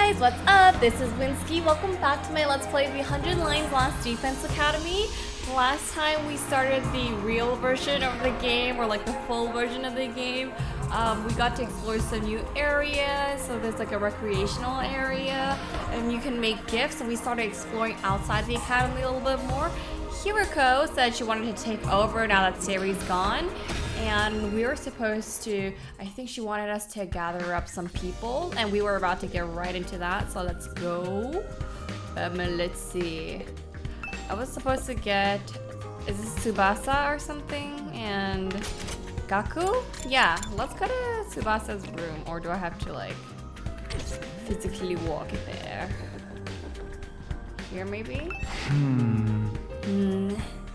guys, what's up? This is Winsky. Welcome back to my Let's Play the 100 Lines Last Defense Academy. Last time we started the real version of the game, or like the full version of the game. We got to explore some new areas. So there's like a recreational area, and you can make gifts. And we started exploring outside the academy a little bit more. Hiroko said she wanted to take over now that Seri's gone. And we were supposed to, I think she wanted us to gather up some people, and we were about to get right into that, so let's go. Let's see. I was supposed to get, is this Tsubasa or something? And Gaku? Yeah, let's go to Tsubasa's room, or do I have to like physically walk there? Here maybe?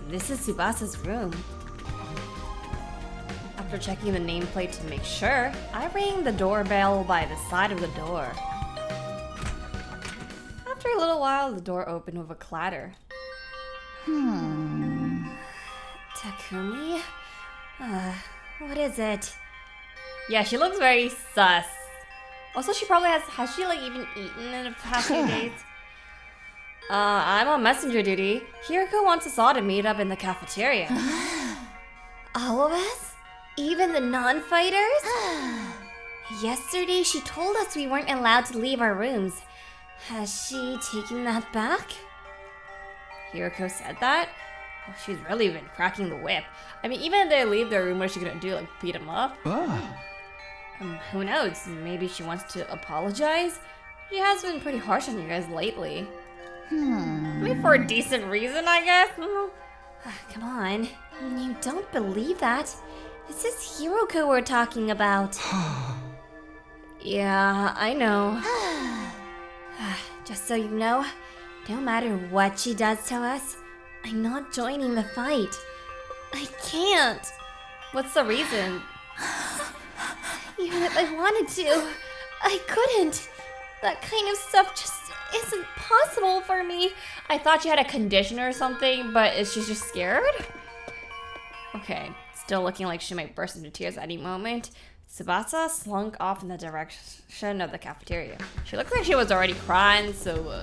This is Tsubasa's room. After checking the nameplate to make sure, I rang the doorbell by the side of the door. After a little while, the door opened with a clatter. Takumi? What is it? Yeah, she looks very sus. Also, she probably has she like even eaten in the past few days? I'm on messenger duty. Hiroko wants us all to meet up in the cafeteria. All of us? Even the non-fighters? Yesterday she told us we weren't allowed to leave our rooms. Has she taken that back? Hiroko said that? Oh, she's really been cracking the whip. I mean, even if they leave their room, what is she gonna do? Like, beat them up? Who knows? Maybe she wants to apologize? She has been pretty harsh on you guys lately. I mean, for a decent reason, I guess? Come on. You don't believe that? This is Hiroko we're talking about. Yeah, I know. Just so you know, no matter what she does to us, I'm not joining the fight. I can't. What's the reason? Even if I wanted to, I couldn't. That kind of stuff just isn't possible for me. I thought she had a condition or something, but is she just scared? Okay. Still looking like she might burst into tears at any moment, Tsubasa slunk off in the direction of the cafeteria. She looked like she was already crying, so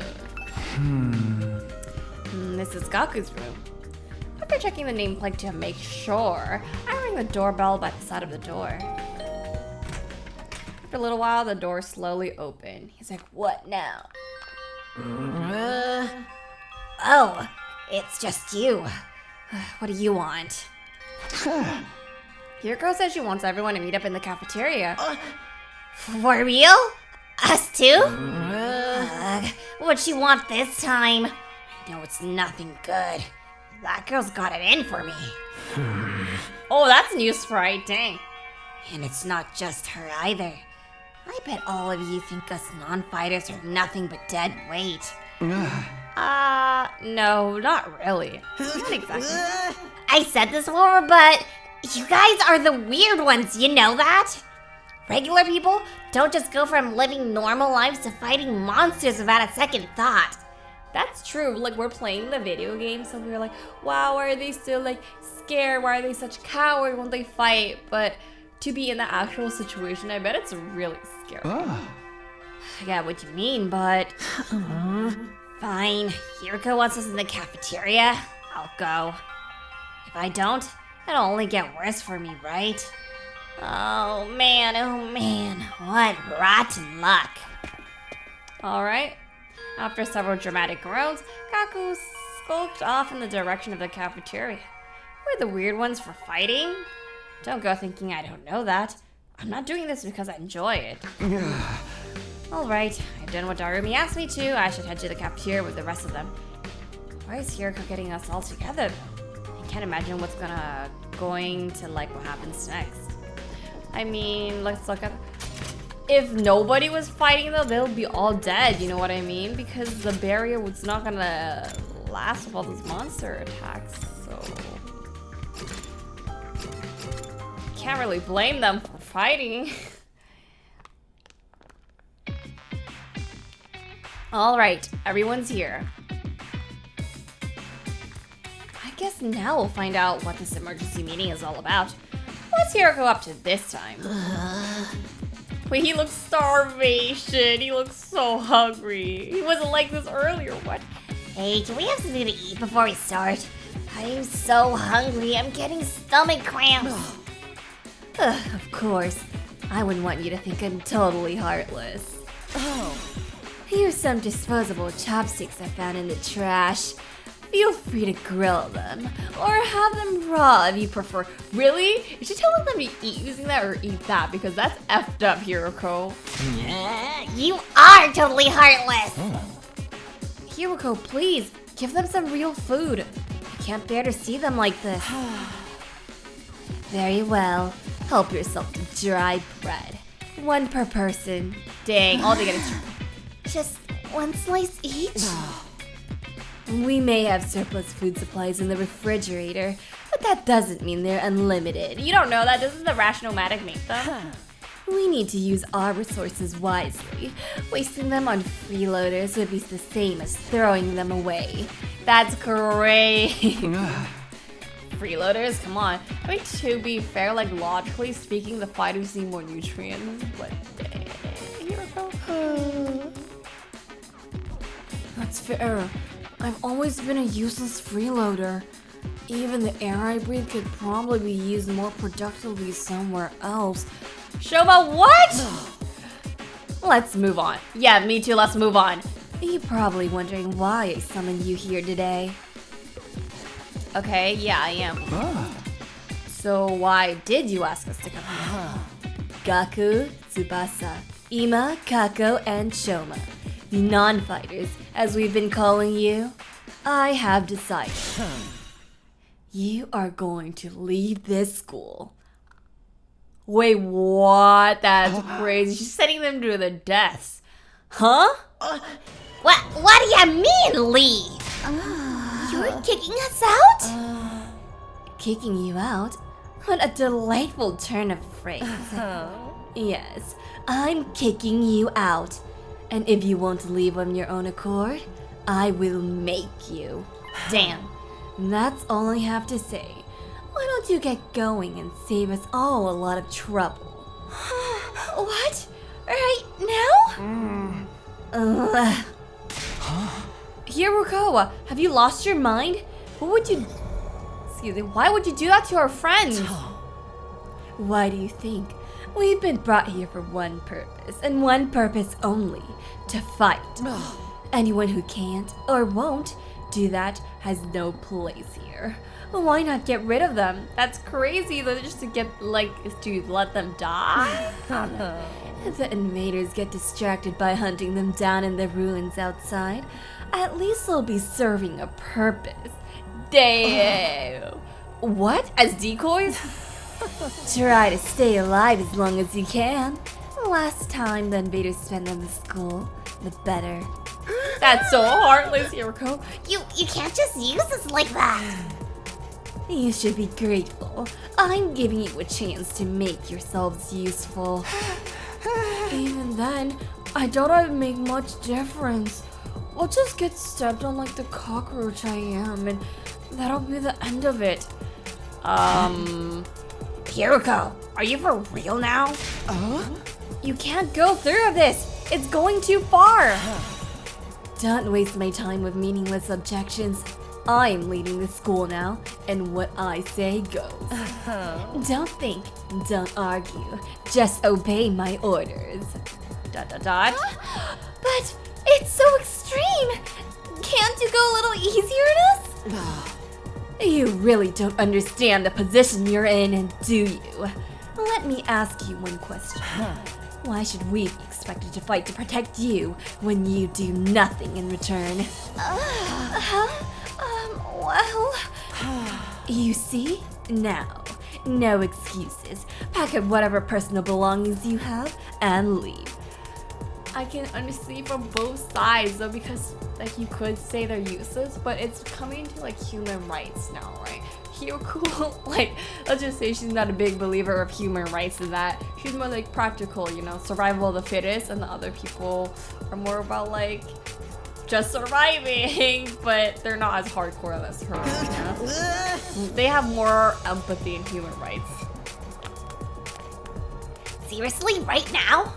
this is Gaku's room. After checking the nameplate to make sure, I rang the doorbell by the side of the door. After a little while, the door slowly opened. He's like, "What now?" Oh, it's just you. What do you want? Hiroko says she wants everyone to meet up in the cafeteria. For real? Us too? What'd she want this time? I know it's nothing good. That girl's got it in for me. Oh, that's new sprite, dang. And it's not just her either. I bet all of you think us non-fighters are nothing but dead weight. No, not really. Not exactly. I said this before, but you guys are the weird ones, you know that? Regular people don't just go from living normal lives to fighting monsters without a second thought. That's true, like we're playing the video game, so we're like, wow, why are they still like scared? Why are they such cowards when they fight? But to be in the actual situation, I bet it's really scary. I get what you mean, but fine. Hiroko wants us in the cafeteria. I'll go. If I don't, it'll only get worse for me, right? Oh man, what rotten luck. Alright. After several dramatic groans, Gaku skulked off in the direction of the cafeteria. We're the weird ones for fighting? Don't go thinking I don't know that. I'm not doing this because I enjoy it. Alright, I've done what Darumi asked me to. I should head to the cafeteria with the rest of them. Why is Hiroko getting us all together? I can't imagine what's going to like what happens next. I mean, let's look at... If nobody was fighting though, they'll be all dead, you know what I mean? Because the barrier was not gonna last with all those monster attacks, so... Can't really blame them for fighting. Alright, everyone's here. I guess now we'll find out what this emergency meeting is all about. What's Hiroko up to this time? Wait, he looks starvation. He looks so hungry. He wasn't like this earlier. What? Hey, can we have something to eat before we start? I'm so hungry. I'm getting stomach cramps. Of course. I wouldn't want you to think I'm totally heartless. Oh. Here's some disposable chopsticks I found in the trash. Feel free to grill them, or have them raw if you prefer. Really? You should tell them to eat using that or eat that, because that's effed up, Hiroko. You are totally heartless! Hiroko, please, give them some real food. I can't bear to see them like this. Very well. Help yourself to dry bread. One per person. Dang, all they get is just one slice each? We may have surplus food supplies in the refrigerator, but that doesn't mean they're unlimited. You don't know that? Doesn't the Rationomatic make them? We need to use our resources wisely. Wasting them on freeloaders would be the same as throwing them away. That's great. Freeloaders? Come on. I mean, to be fair, like logically speaking, the fighters need more nutrients. But dang, Hiroko. That's fair. I've always been a useless freeloader. Even the air I breathe could probably be used more productively somewhere else. Shoma, what? Let's move on. Yeah, me too, let's move on. You're probably wondering why I summoned you here today. Okay, yeah, I am. So why did you ask us to come here? Gaku, Tsubasa, Ima, Kako, and Shoma. The non-fighters, as we've been calling you, I have decided. You are going to leave this school. Wait, what? That's crazy. She's sending them to the deaths. Huh? What do you mean, leave? You're kicking us out? Kicking you out? What a delightful turn of phrase. Yes, I'm kicking you out. And if you won't leave on your own accord, I will make you. Damn. That's all I have to say. Why don't you get going and save us all a lot of trouble? What? Right now? Hiroko, have you lost your mind? What would you... Excuse me, why would you do that to our friends? Why do you think? We've been brought here for one purpose, and one purpose only, to fight. Anyone who can't or won't do that has no place here. Why not get rid of them? That's crazy, though, just to get, like, to let them die? The invaders get distracted by hunting them down in the ruins outside. At least they'll be serving a purpose. Damn. What? As decoys? Try to stay alive as long as you can. The less time the invaders spend in the school, the better. That's so heartless, Hiroko. You can't just use us like that. You should be grateful. I'm giving you a chance to make yourselves useful. Even then, I doubt I'd make much difference. I'll just get stepped on like the cockroach I am, and that'll be the end of it. Hiroko, are you for real now? You can't go through this. It's going too far. Don't waste my time with meaningless objections. I'm leading the school now, and what I say goes. Don't think, don't argue, just obey my orders. ... But it's so extreme! Can't you go a little easier on us? You really don't understand the position you're in, do you? Let me ask you one question. Why should we be expected to fight to protect you when you do nothing in return? Well... You see? Now, no excuses. Pack up whatever personal belongings you have and leave. I can understand from both sides, though, because like you could say they're useless, but it's coming to like human rights now, right? Hiroko, like, let's just say she's not a big believer of human rights in that. She's more like practical, you know, survival of the fittest, and the other people are more about like just surviving, but they're not as hardcore as her. You know? They have more empathy in human rights. Seriously? Right now?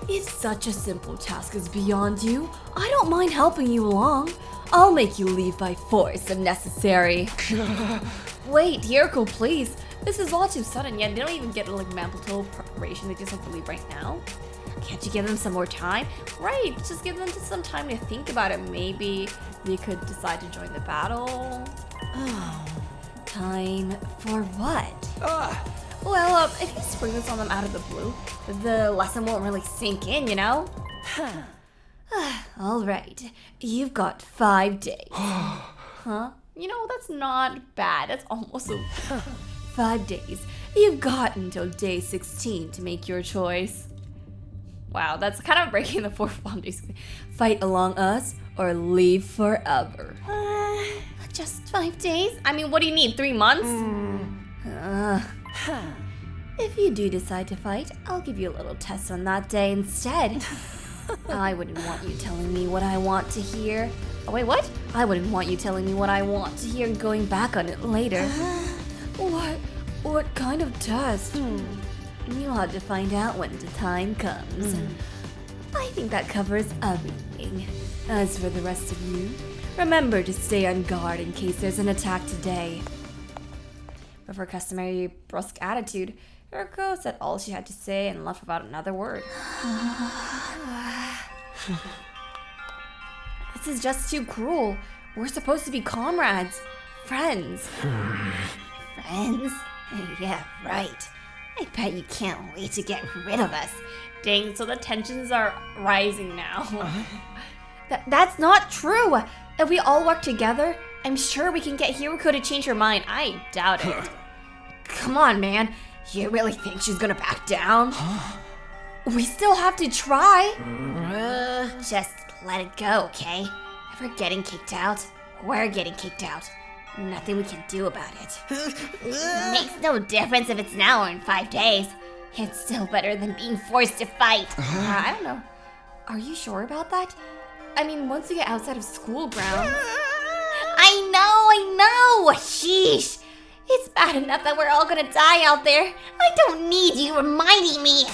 If such a simple task is beyond you, I don't mind helping you along. I'll make you leave by force if necessary. Wait, Hiroko, please. This is all too sudden yet. They don't even get like mental preparation. They just have to leave right now. Can't you give them some more time? Right, just give them just some time to think about it. Maybe they could decide to join the battle. Time for what? Well, if you spring this on them out of the blue, the lesson won't really sink in, you know? All right, you've got 5 days. Huh? You know, that's not bad. That's almost a... 5 days. You've got until day 16 to make your choice. Wow, that's kind of breaking the fourth wall, basically. Fight along us or leave forever. Just 5 days? I mean, what do you need, 3 months? If you do decide to fight, I'll give you a little test on that day instead. I wouldn't want you telling me what I want to hear. Oh, wait, what? I wouldn't want you telling me what I want to hear and going back on it later. What kind of test? You'll have to find out when the time comes. I think that covers everything. As for the rest of you, remember to stay on guard in case there's an attack today. With her customary brusque attitude, Hiroko said all she had to say and left without another word. This is just too cruel. We're supposed to be comrades, friends. Friends? Yeah, right. I bet you can't wait to get rid of us. Dang, so the tensions are rising now. That's not true. If we all work together, I'm sure we can get Hiroko to change her mind. I doubt it. Come on, man. You really think she's gonna back down? We still have to try. Just let it go, okay? If we're getting kicked out, we're getting kicked out. Nothing we can do about it. Makes no difference if it's now or in 5 days. It's still better than being forced to fight. I don't know. Are you sure about that? I mean, once we get outside of school grounds... I know! Sheesh! It's bad enough that we're all gonna die out there. I don't need you reminding me.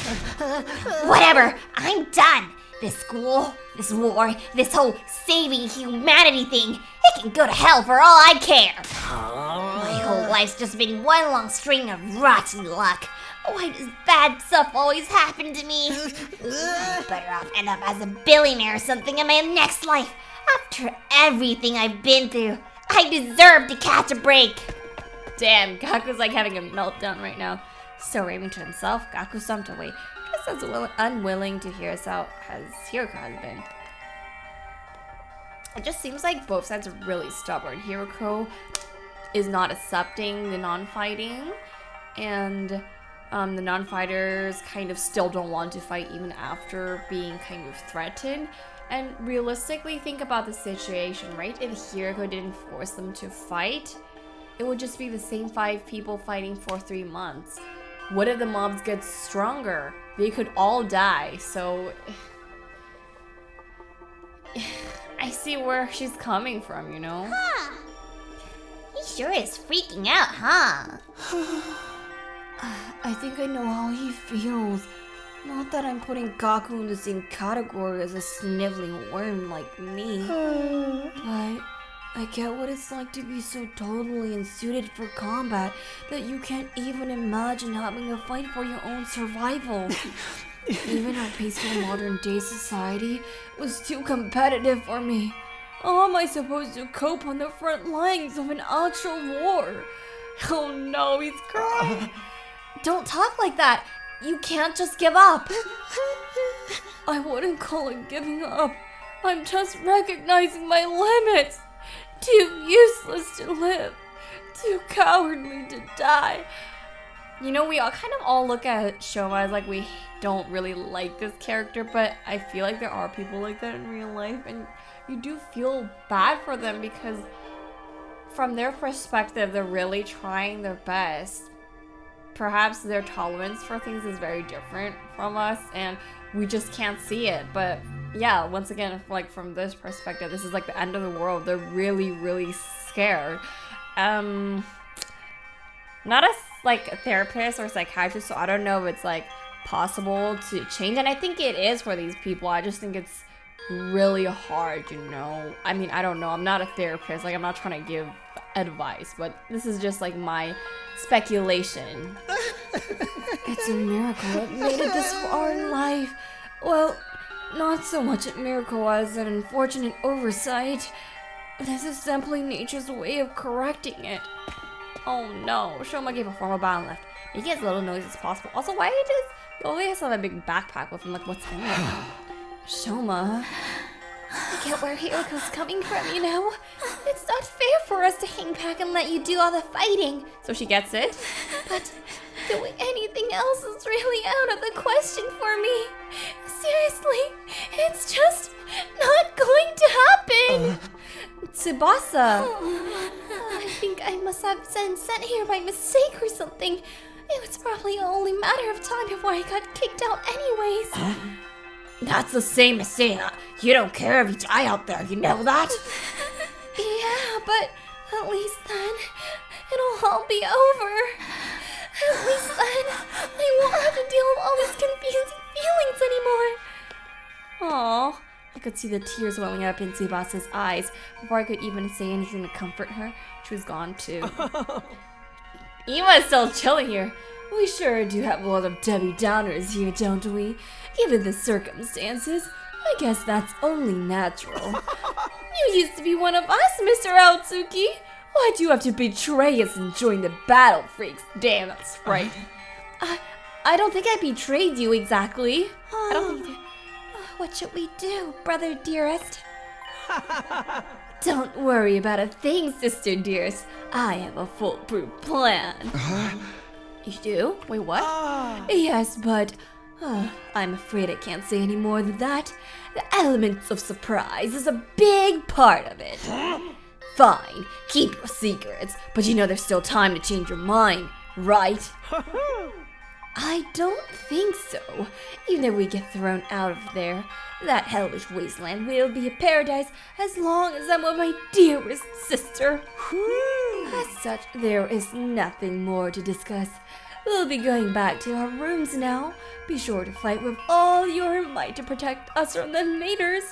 Whatever, I'm done. This school, this war, this whole saving humanity thing, it can go to hell for all I care. My whole life's just been one long string of rotten luck. Why does bad stuff always happen to me? I'm better off end up as a billionaire or something in my next life. After everything I've been through, I deserve to catch a break. Damn, Gaku's like having a meltdown right now. Still raving to himself, Gaku stumped away, just as unwilling to hear us out as Hiroko has been. It just seems like both sides are really stubborn. Hiroko is not accepting the non-fighting, and the non-fighters kind of still don't want to fight even after being kind of threatened. And realistically, think about the situation, right? If Hiroko didn't force them to fight, it would just be the same 5 people fighting for 3 months. What if the mobs get stronger? They could all die, so... I see where she's coming from, you know? Huh. He sure is freaking out, huh? I think I know how he feels. Not that I'm putting Gaku in the same category as a sniveling worm like me. But I get what it's like to be so totally unsuited for combat that you can't even imagine having to fight for your own survival. Even our peaceful modern day society was too competitive for me. How am I supposed to cope on the front lines of an actual war? Oh no, he's crying. Don't talk like that. You can't just give up. I wouldn't call it giving up. I'm just recognizing my limits. Too useless to live. Too cowardly to die. You know, we all kind of all look at Shoma as like we don't really like this character, but I feel like there are people like that in real life, and you do feel bad for them because from their perspective, they're really trying their best. Perhaps their tolerance for things is very different from us, and we just can't see it. But yeah, once again, like from this perspective, this is like the end of the world. They're really, really scared. Not like a therapist or psychiatrist, so I don't know if it's like possible to change. And I think it is for these people. I just think it's really hard, you know. I mean, I don't know. I'm not a therapist. Like, I'm not trying to give advice, but this is just like my speculation. It's a miracle it made it this far in life. Well, not so much a miracle as an unfortunate oversight. This is simply nature's way of correcting it. Oh no, Shoma gave a formal bow and left, making as little noise as possible. Also, why does he always have a big backpack with him? Like, what's in there? Shoma, I get where Hiriko's coming from, you know? It's not fair for us to hang back and let you do all the fighting. So she gets it? But doing anything else is really out of the question for me. Seriously, it's just not going to happen. Tsubasa! I think I must have been sent here by mistake or something. It was probably only a matter of time before I got kicked out anyways. that's the same as saying you don't care if you die out there, you know that? Yeah, but at least then it'll all be over. At least then I won't have to deal with all these confusing feelings anymore. Aww. I could see the tears welling up in Tsubasa's eyes. Before I could even say anything to comfort her, she was gone too. Ima's still chilling here. We sure do have a lot of Debbie Downers here, don't we? Given the circumstances, I guess that's only natural. You used to be one of us, Mr. Aotsuki. Why'd you have to betray us and join the battle freaks? Damn, that's right. I don't think I betrayed you exactly. I don't think. What should we do, brother dearest? Don't worry about a thing, sister dearest. I have a foolproof plan. You do? Wait, what? Yes, but I'm afraid I can't say any more than that. The elements of surprise is a big part of it. Fine, keep your secrets, but you know there's still time to change your mind, right? I don't think so. Even if we get thrown out of there, that hellish wasteland will be a paradise as long as I'm with my dearest sister. As such, there is nothing more to discuss. We'll be going back to our rooms now. Be sure to fight with all your might to protect us from the invaders.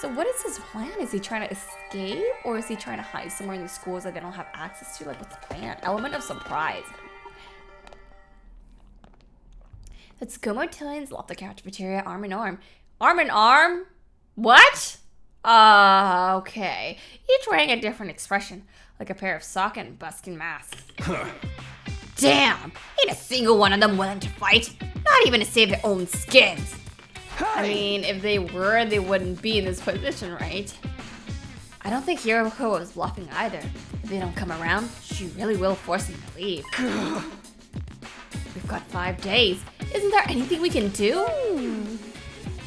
So what is his plan? Is he trying to escape? Or is he trying to hide somewhere in the schools that they don't have access to? Like, what's the plan? Element of surprise. Let's go Martins, left the cafeteria, arm in arm. Arm in arm? What? Okay. Each wearing a different expression, like a pair of sock and buskin masks. Damn! Ain't a single one of them willing to fight. Not even to save their own skins. I mean, if they were, they wouldn't be in this position, right? I don't think Hiroko was bluffing either. If they don't come around, she really will force them to leave. We've got 5 days. Isn't there anything we can do?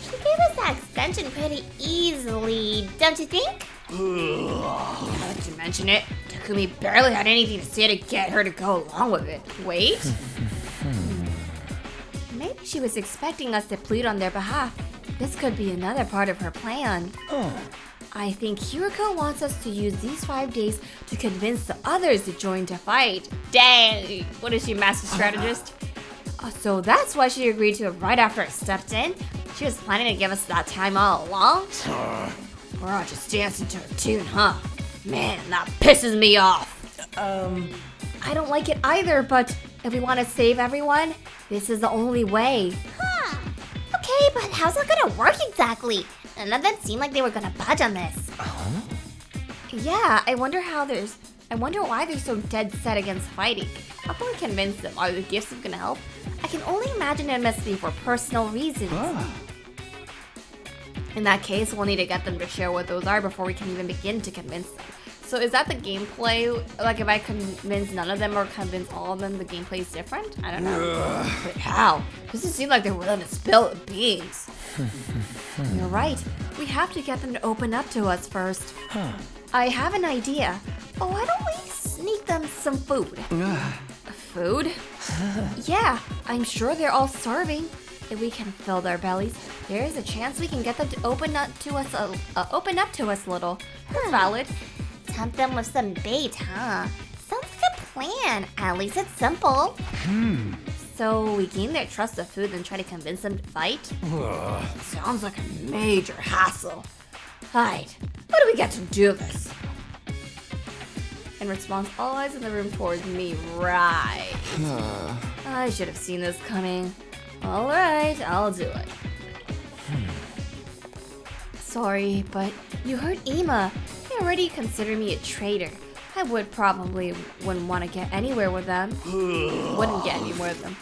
She gave us that extension pretty easily, don't you think? Now that you mention it, Takumi barely had anything to say to get her to go along with it. Wait. Maybe she was expecting us to plead on their behalf. This could be another part of her plan. I think Hiroko wants us to use these 5 days to convince the others to join to fight. Dang! What is she, master strategist? So that's why she agreed to it right after I stepped in? She was planning to give us that time all along? We're all just dancing to her tune, huh? Man, that pisses me off. I don't like it either, but if we want to save everyone, this is the only way. Huh. Okay, but how's it gonna work exactly? None of them seemed like they were gonna budge on this. Yeah, I wonder why they're so dead set against fighting. How can we convince them? Are the gifts gonna help? I can only imagine it must be for personal reasons. In that case, we'll need to get them to share what those are before we can even begin to convince them. So is that the gameplay? Like, if I convince none of them or convince all of them, the gameplay is different? I don't know. But how? Doesn't seem like they're willing to spill the beans. You're right. We have to get them to open up to us first. I have an idea. Oh, why don't we sneak them some food? Food? Yeah, I'm sure they're all starving. If we can fill their bellies, there is a chance we can get them to open up to us a little. That's valid. Tempt them with some bait, huh? Sounds like a plan. At least it's simple. So we gain their trust of food and try to convince them to fight? Sounds like a major hassle. Alright, how do we get to do this? In response, all eyes in the room towards me. Right. I should have seen this coming. Alright, I'll do it. Sorry, but you heard Ima. They already consider me a traitor. I wouldn't want to get anywhere with them. Wouldn't get anywhere with them.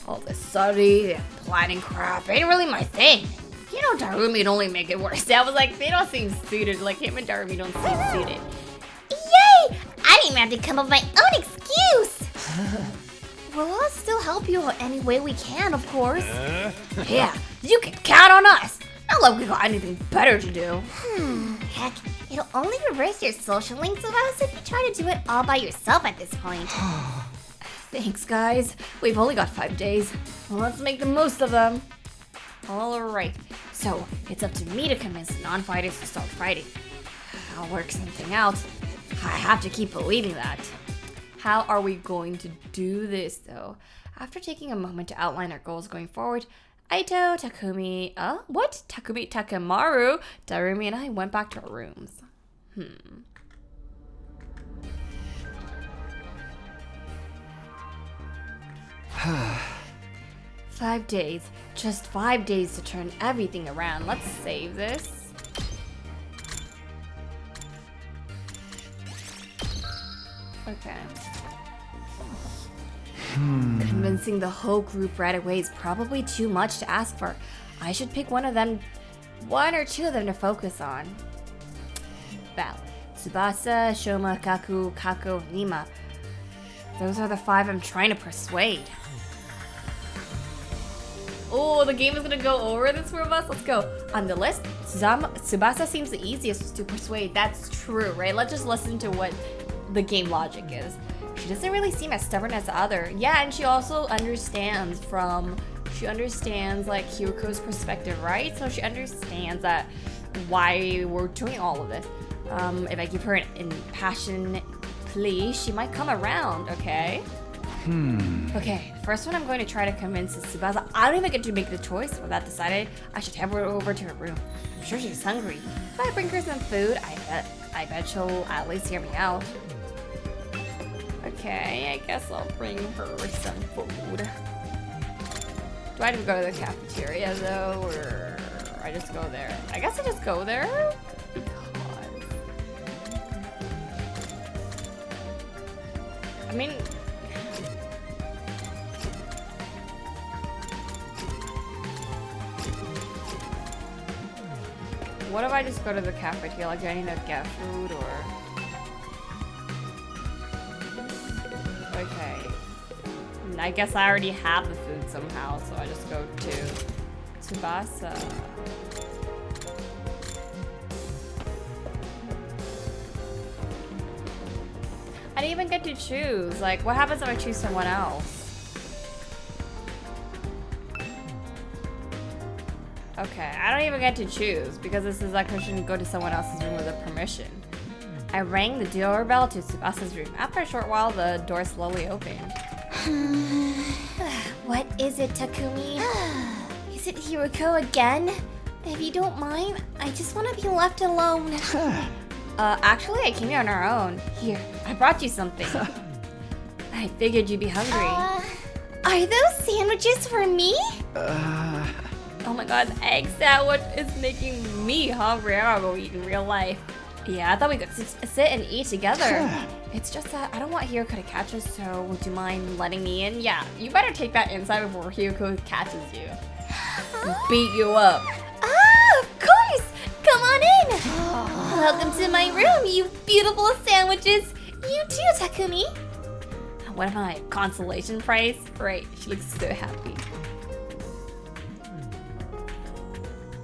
All this study and planning crap ain't really my thing. You know, Darumi'd only make it worse. I was like, they don't seem suited. Like, him and Darumi don't seem suited. Yay! I didn't even have to come up with my own excuse. Well, I'll still help you any way we can, of course. Yeah, you can count on us. Not like we got anything better to do. Heck, it'll only reverse your social links with us if you try to do it all by yourself at this point. Thanks, guys. We've only got 5 days. Well, let's make the most of them. Alright, so it's up to me to convince the non-fighters to start fighting. I'll work something out. I have to keep believing that. How are we going to do this, though? After taking a moment to outline our goals going forward, Takemaru, Darumi, and I went back to our rooms. 5 days. Just 5 days to turn everything around. Let's save this. Okay. Convincing the whole group right away is probably too much to ask for. I should pick one or two of them to focus on. Well, Tsubasa, Shoma, Gaku, Kako, Nima. Those are the 5 I'm trying to persuade. Oh, the game is gonna go over this for us. Let's go. On the list, Tsubasa seems the easiest to persuade. That's true, right? Let's just listen to what the game logic is. She doesn't really seem as stubborn as the other. Yeah, and she also understands like Hiroko's perspective, right? So she understands that why we're doing all of this. If I give her an impassioned plea, she might come around, okay? Okay, the first one I'm going to try to convince is Tsubasa. I don't even get to make the choice. With that decided, I should head her over to her room. I'm sure she's hungry. If I bring her some food, I bet she'll at least hear me out. Okay, I guess I'll bring her some food. Do I have to go to the cafeteria though, or I just go there? I guess I just go there because I mean, what if I just go to the cafeteria? Like, do I need to get food or? Okay. I guess I already have the food somehow, so I just go to Tsubasa. I didn't even get to choose. Like, what happens if I choose someone else? Okay, I don't even get to choose because this is like I shouldn't go to someone else's room without permission. I rang the doorbell to Tsubasa's room. After a short while, the door slowly opened. What is it, Takumi? Is it Hiroko again? If you don't mind, I just want to be left alone. Actually, I came here on our own. Here, I brought you something. I figured you'd be hungry. Are those sandwiches for me? Oh my god, the egg sandwich is making me hungry. I gotta go eat in real life. Yeah, I thought we could sit and eat together. It's just that I don't want Hiroko to catch us, so would you mind letting me in? Yeah, you better take that inside before Hiroko catches you. Beat you up. Ah, of course! Come on in! Welcome to my room, you beautiful sandwiches! You too, Takumi! What am I, consolation prize? Right, she looks so happy.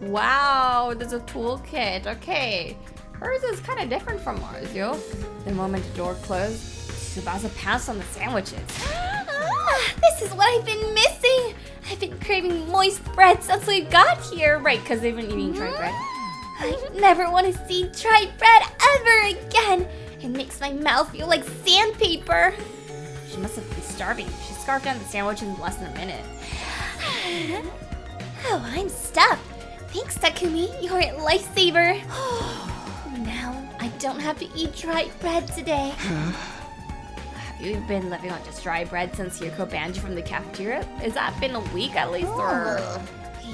Wow, there's a toolkit. Okay. Hers is kind of different from ours, yo. The moment the door closed, Tsubasa pounced on the sandwiches. This is what I've been missing! I've been craving moist bread since we got here. Right, because they've been eating dry bread. I never want to see dry bread ever again. It makes my mouth feel like sandpaper. She must have been starving. She scarfed down the sandwich in less than a minute. Oh, I'm stuffed. Thanks, Takumi. You're a lifesaver. Now I don't have to eat dry bread today. Have you been living on just dry bread since Yuriko banned you from the cafeteria? Has that been a week at least, or?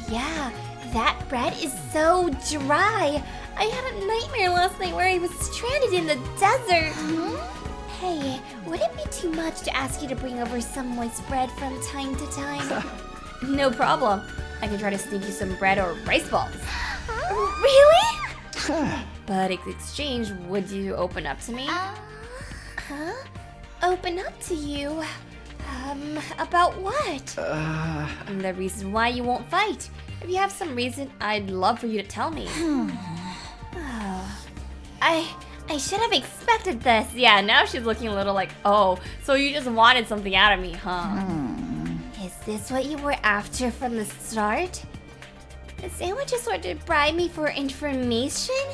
Yeah, that bread is so dry. I had a nightmare last night where I was stranded in the desert. Hey, would it be too much to ask you to bring over some moist bread from time to time? No problem. I can try to sneak you some bread or rice balls. Really? But in exchange, would you open up to me? Huh? Open up to you? About what? The reason why you won't fight. If you have some reason, I'd love for you to tell me. I should have expected this. Yeah, now she's looking a little like, oh, so you just wanted something out of me, huh? Is this what you were after from the start? The sandwiches were to bribe me for information?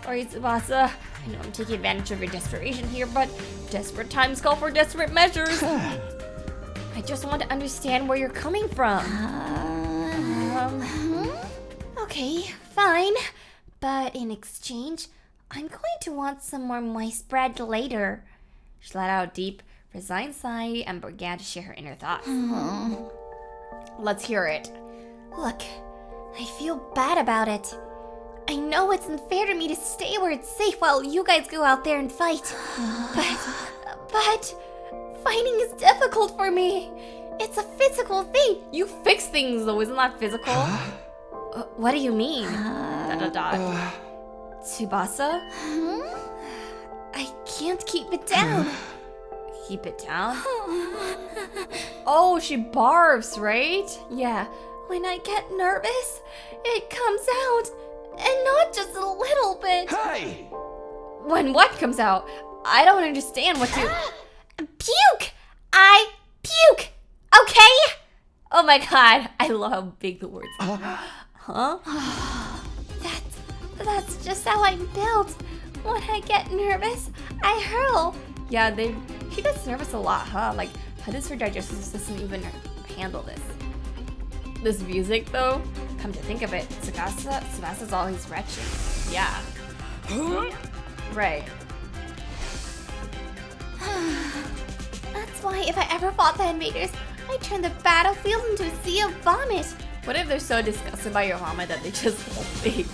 Sorry, Tsubasa. I know I'm taking advantage of your desperation here, but desperate times call for desperate measures. I just want to understand where you're coming from. Okay, fine. But in exchange, I'm going to want some more moist bread later. She let out a deep, resigned sigh and began to share her inner thoughts. Let's hear it. Look, I feel bad about it. I know it's unfair to me to stay where it's safe while you guys go out there and fight. But fighting is difficult for me. It's a physical thing. You fix things though, isn't that physical? What do you mean? Tsubasa? I can't keep it down. Keep it down? Oh, she barfs, right? Yeah, when I get nervous, it comes out. And not just a little bit. Hey! When what comes out? I don't understand what you... Puke! I puke! Okay? Oh my god, I love how big the words are. Huh? That's just how I'm built. When I get nervous, I hurl. Yeah, she gets nervous a lot, huh? Like, how does her digestive system even handle this? This music, though, come to think of it, Tsubasa's always retching. Yeah. Right. That's why if I ever fought the invaders, I'd turn the battlefield into a sea of vomit. What if they're so disgusted by your vomit that they just won't leave?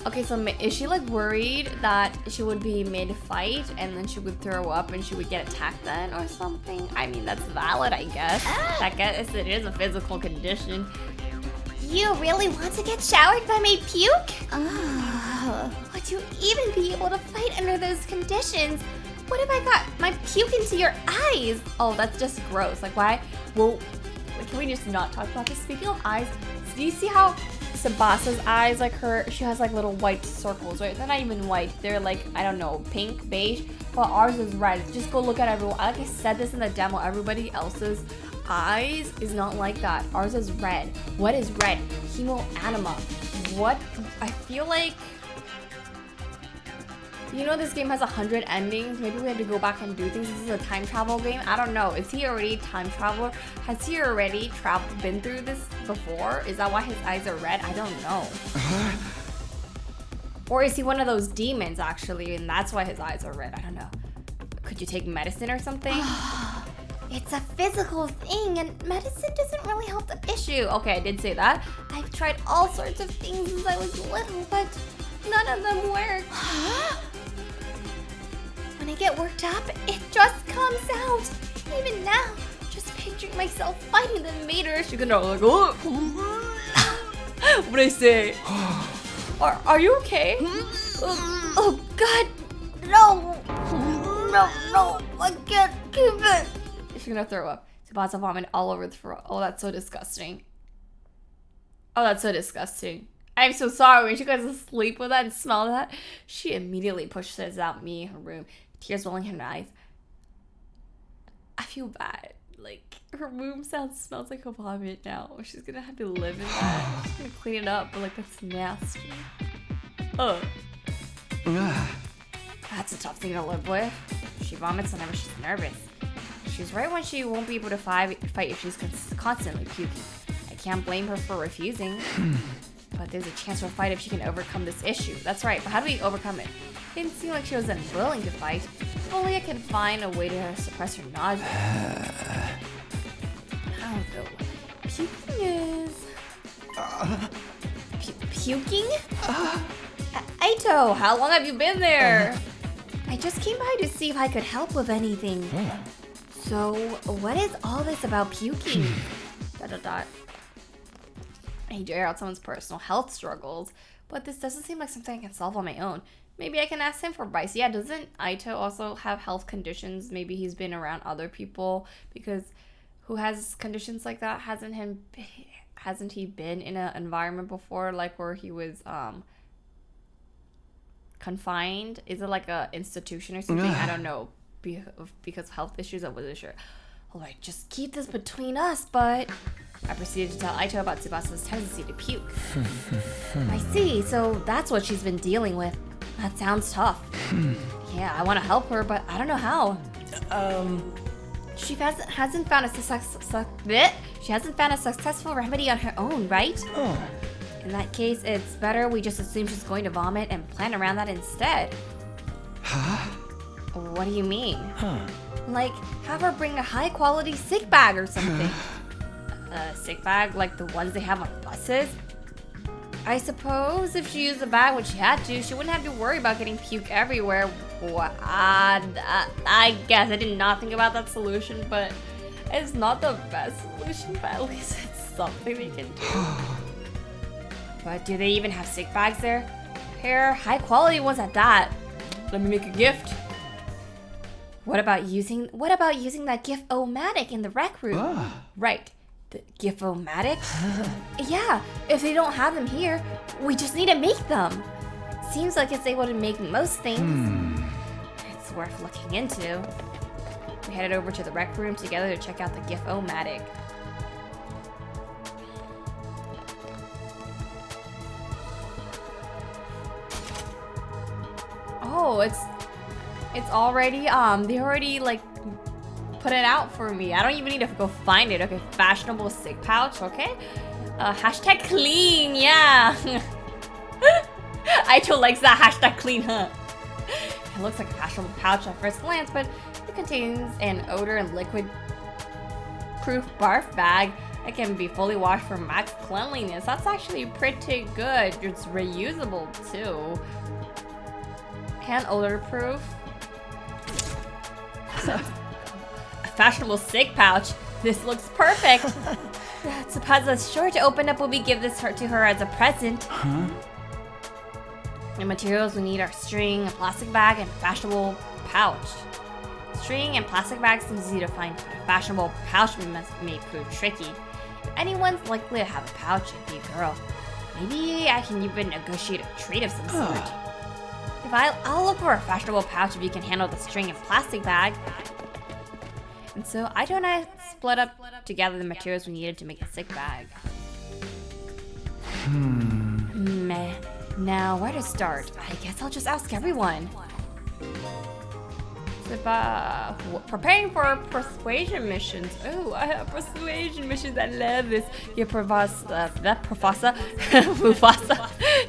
Okay, so is she like worried that she would be mid-fight and then she would throw up and she would get attacked then or something? I mean, that's valid, I guess. I guess it is a physical condition. You really want to get showered by my puke? Would you even be able to fight under those conditions? What if I got my puke into your eyes? Oh, that's just gross. Like, why? Well, can we just not talk about this? Speaking of eyes, do you see how Tsubasa's eyes, like she has like little white circles, right? They're not even white. They're like, I don't know, pink, beige, but ours is red. Just go look at everyone. Like I said this in the demo, everybody else's eyes is not like that. Ours is red. What is red? Hemoanima. What? I feel like, you know, this game has 100 endings. Maybe we have to go back and do things. This is a time travel game. I don't know. Is he already time traveler? Has he already been through this before? Is that why his eyes are red? I don't know. Or is he one of those demons actually, and that's why his eyes are red? I don't know. Could you take medicine or something? It's a physical thing, and medicine doesn't really help the issue. Okay, I did say that. I've tried all sorts of things since I was little, but none of them work. When I get worked up, it just comes out. Even now, just picturing myself fighting the invaders. She's gonna like, oh. What'd I say? Are you okay? Oh God, no, I can't keep it. She's gonna throw up. Tsubasa vomit all over the floor. Oh, that's so disgusting. Oh, that's so disgusting. I'm so sorry. When she goes to sleep with that and smell that, she immediately pushes out me in her room. Tears rolling in her eyes. I feel bad. Like, her room smells like a vomit now. She's gonna have to live in that. She's gonna clean it up, but like, that's nasty. Ugh. That's a tough thing to live with. She vomits whenever she's nervous. She's right when she won't be able to fight if she's constantly puking. I can't blame her for refusing. But there's a chance for a fight if she can overcome this issue. That's right, but how do we overcome it? Didn't seem like she was unwilling to fight. If only I can find a way to suppress her nausea. How though? Puking is... Puking? Aito, how long have you been there? I just came by to see if I could help with anything. So, what is all this about puking? ... I air out someone's personal health struggles, but this doesn't seem like something I can solve on my own. Maybe I can ask him for advice. Yeah, doesn't Aito also have health conditions? Maybe he's been around other people because who has conditions like that? Hasn't he been in an environment before, like where he was confined? Is it like a institution or something? I don't know. Because of health issues, I wasn't sure. Alright, just keep this between us, but... I proceeded to tell Aito about Tsubasa's tendency to puke. I see, so that's what she's been dealing with. That sounds tough. Yeah, I want to help her, but I don't know how. She hasn't found a successful remedy on her own, right? In that case, it's better we just assume she's going to vomit and plan around that instead. What do you mean? Like, have her bring a high-quality sick bag or something. A sick bag like the ones they have on buses? I suppose if she used the bag when she had to, she wouldn't have to worry about getting puke everywhere. I guess I did not think about that solution, but it's not the best solution, but at least it's something they can do. But do they even have sick bags there? Here, high quality ones at that. Let me make a gift. What about using that GIF-O-matic in the rec room? Right. The GIF-O-matic? Yeah, if they don't have them here, we just need to make them. Seems like it's able to make most things. It's worth looking into. We headed over to the rec room together to check out the GIF-O-matic. Oh, it's already, they already, like, put it out for me. I don't even need to go find it. Okay, fashionable sick pouch, okay? Hashtag clean, yeah. Aito likes that hashtag clean, huh? It looks like a fashionable pouch at first glance, but it contains an odor and liquid proof barf bag that can be fully washed for max cleanliness. That's actually pretty good. It's reusable too. And odor proof. A fashionable sick pouch. This looks perfect. Tsubasa's sure to open up when we give this to her as a present. The materials we need are string, a plastic bag, and a fashionable pouch. String and plastic bags seems easy to find, but a fashionable pouch may prove tricky. If anyone's likely to have a pouch, it'd be a girl. Maybe I can even negotiate a trade of some sort. I'll look for a fashionable pouch if you can handle the string and plastic bag. And so Aito and I split up together the materials we needed to make a sick bag. Meh. Now, where to start? I guess I'll just ask everyone. Preparing for persuasion missions. Oh, I have persuasion missions. I love this. Your Professor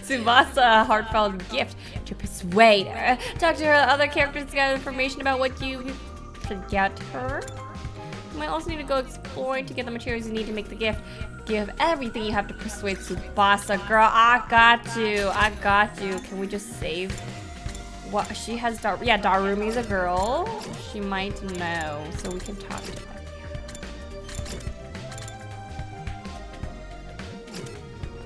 Tsubasa heartfelt gift to persuade her. Talk to her other characters to get information about what you could get her. You might also need to go exploring to get the materials you need to make the gift. Give everything you have to persuade Tsubasa. Girl, I got you. Can we just save? What she has? Yeah, Darumi's a girl. She might know, so we can talk to her.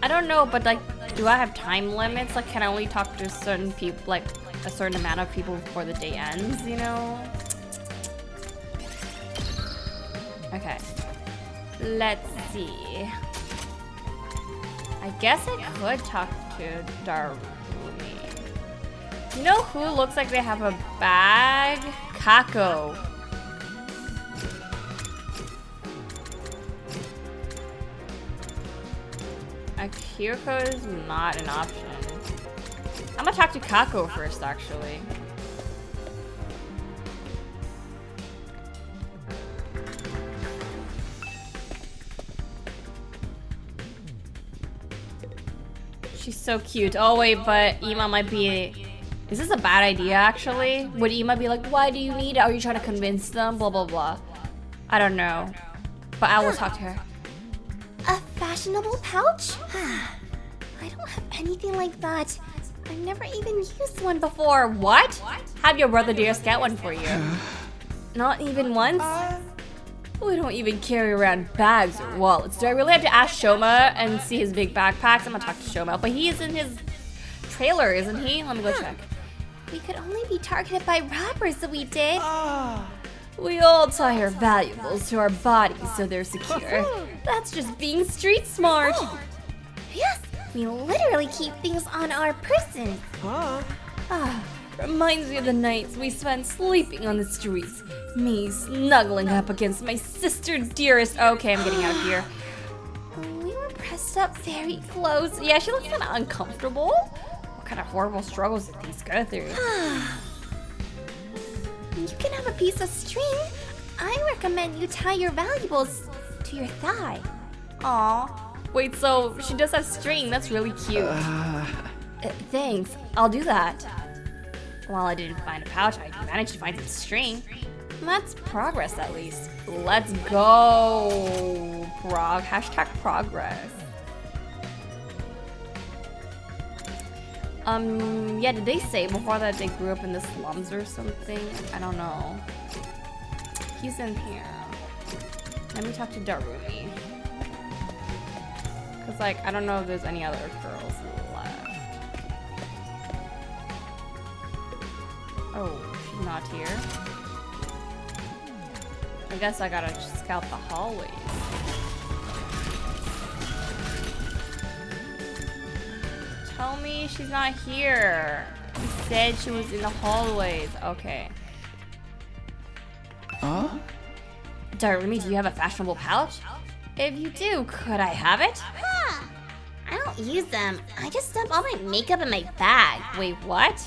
I don't know, but like, do I have time limits? Like, can I only talk to certain people, like a certain amount of people before the day ends? You know? Okay. Let's see. I guess I could talk to Darumi. You know who looks like they have a bag? Kako. Kyoko is not an option. I'm gonna talk to Kako first, actually. She's so cute. Oh wait, but Ima might be... Is this a bad idea actually? Would Ima be like, why do you need it? Are you trying to convince them? Blah, blah, blah. I don't know. But I will talk to her. A fashionable pouch? I don't have anything like that. I've never even used one before. What? Have your brother dears get one for you. Not even once? We don't even carry around bags or wallets. Do I really have to ask Shoma and see his big backpacks? I'm gonna talk to Shoma, but he is in his trailer, isn't he? Let me go check. We could only be targeted by robbers, so we did. We all tie our valuables to our bodies so they're secure. That's just being street smart. Yes, we literally keep things on our person. Reminds me of the nights we spent sleeping on the streets. Me snuggling up against my sister dearest. Okay, I'm getting out of here. We were pressed up very close. Yeah, she looks kind of uncomfortable. What kind of horrible struggles did these go through? You can have a piece of string. I recommend you tie your valuables to your thigh. Aw. Wait, so she does have string. That's really cute. Thanks. I'll do that. While I didn't find a pouch, I managed to find some string. That's progress, at least. Let's go. Hashtag progress. Yeah, did they say before that they grew up in the slums or something? I don't know. He's in here. Let me talk to Darumi. Cause like, I don't know if there's any other girls left. Oh, she's not here. I guess I gotta scout the hallways. Tell me she's not here. You said she was in the hallways. Okay. Darumi, do you have a fashionable pouch? If you do, could I have it? I don't use them. I just dump all my makeup in my bag. Wait, what?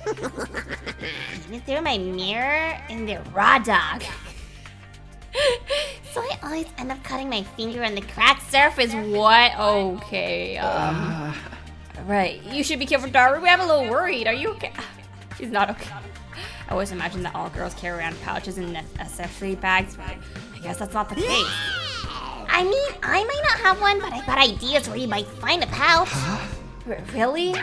I threw my mirror in the raw dog. So I always end up cutting my finger on the cracked surface. What? Okay. Right. You should be careful, Darumi. I'm a little worried. Are you okay? She's not okay. I always imagine that all girls carry around pouches and accessory bags, but I guess that's not the case. I mean, I might not have one, but I got ideas where you might find a pouch. Really?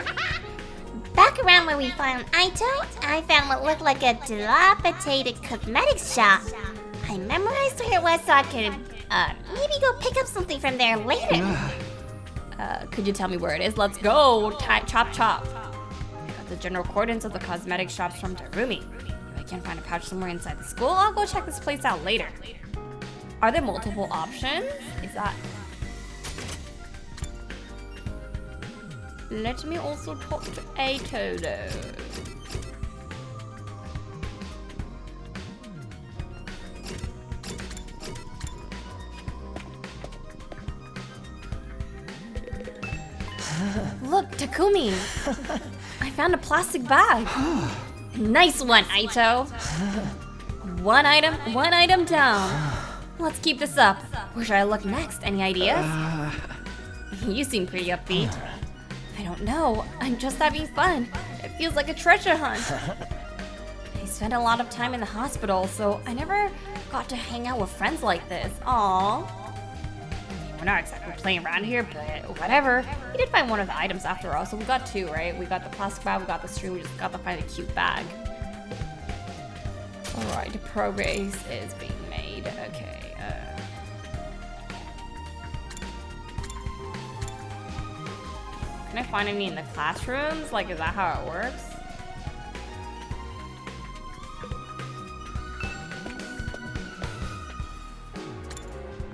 Back around where we found Aito, I found what looked like a dilapidated cosmetics shop. I memorized where it was so I could maybe go pick up something from there later. Could you tell me where it is? Let's go. Chop chop. I got the general coordinates of the cosmetic shops from Darumi. If I can't find a pouch somewhere inside the school, I'll go check this place out later. Are there multiple options? Is that... Let me also talk to Aito though. Look, Takumi! I found a plastic bag. Nice one, Aito. One item down. Let's keep this up. Where should I look next? Any ideas? You seem pretty upbeat. I don't know. I'm just having fun. It feels like a treasure hunt. I spent a lot of time in the hospital, so I never got to hang out with friends like this. Aww. We're not exactly playing around here, but whatever. We did find one of the items after all, so we got two, right? We got the plastic bag, we got the string, we just got to find a cute bag. Alright, progress is being made. Okay, Can I find any in the classrooms? Like, is that how it works?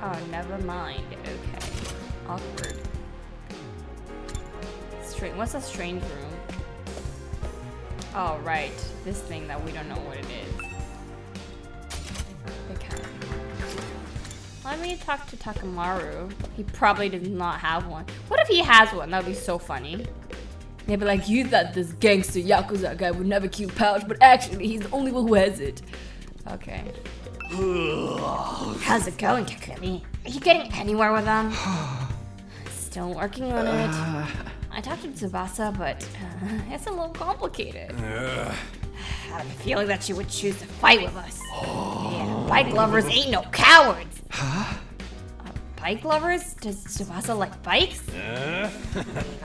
Oh, never mind. Okay. Awkward. What's a strange room? Oh, right. This thing that we don't know what it is. Okay. Let me talk to Takamaru. He probably does not have one. What if he has one? That would be so funny. They'd be like, you thought this gangster Yakuza guy would never keep pouch, but actually he's the only one who has it. Okay. How's it going, Takumi? Are you getting anywhere with them? Still working on it. I talked to Tsubasa, but it's a little complicated. I have a feeling that she would choose to fight with us. Yeah, bike lovers ain't no cowards. Bike lovers? Does Tsubasa like bikes?